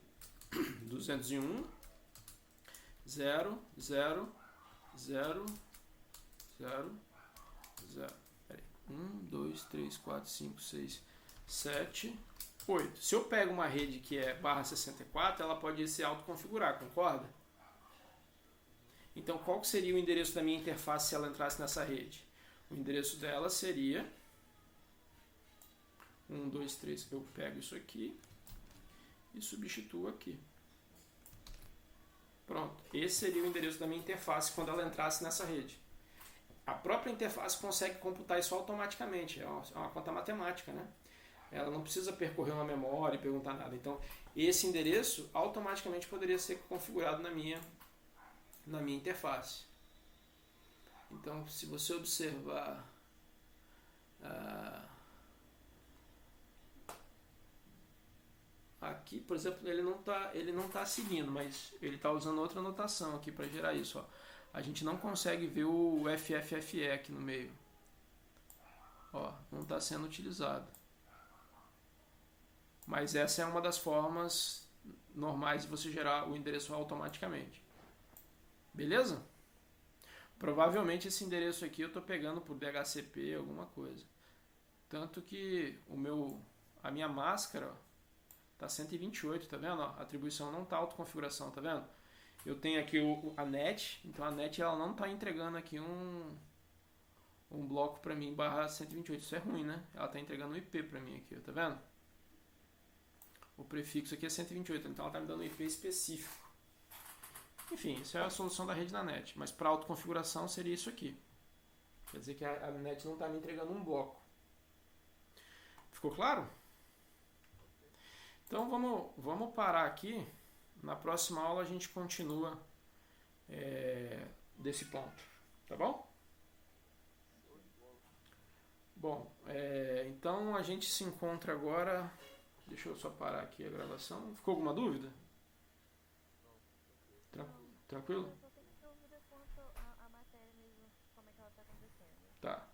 201, 0, 0, 0, 0, 0. Peraí. 1, 2, 3, 4, 5, 6, 7, 8. Se eu pego uma rede que é /64, ela pode se autoconfigurar, concorda? Então, qual seria o endereço da minha interface se ela entrasse nessa rede? O endereço dela seria 1, 2, 3. Eu pego isso aqui e substituo aqui. Pronto. Esse seria o endereço da minha interface quando ela entrasse nessa rede. A própria interface consegue computar isso automaticamente. É uma conta matemática, né? Ela não precisa percorrer uma memória e perguntar nada. Então, esse endereço automaticamente poderia ser configurado na minha interface. Então, se você observar aqui, por exemplo, ele não tá seguindo, mas ele está usando outra anotação aqui para gerar isso. Ó. A gente não consegue ver o FFFE aqui no meio. Ó, não está sendo utilizado. Mas essa é uma das formas normais de você gerar o endereço automaticamente. Beleza? Provavelmente esse endereço aqui eu estou pegando por DHCP, alguma coisa. Tanto que a minha máscara está 128, tá vendo? A atribuição não está autoconfiguração, tá vendo? Eu tenho aqui a NET, então a NET ela não está entregando aqui um bloco para mim /128. Isso é ruim, né? Ela está entregando um IP para mim aqui, tá vendo? O prefixo aqui é 128, então ela está me dando um IP específico. Enfim, isso é a solução da rede da NET, mas para autoconfiguração seria isso aqui. Quer dizer que a NET não está me entregando um bloco. Ficou claro? Então vamos parar aqui. Na próxima aula a gente continua desse ponto. Tá bom? Show de bola. Bom, então a gente se encontra agora. Deixa eu só parar aqui a gravação. Ficou alguma dúvida? Não, tranquilo. Tranquilo? Eu só tenho dúvida quanto à matéria mesmo, como é que ela tá acontecendo. Tá.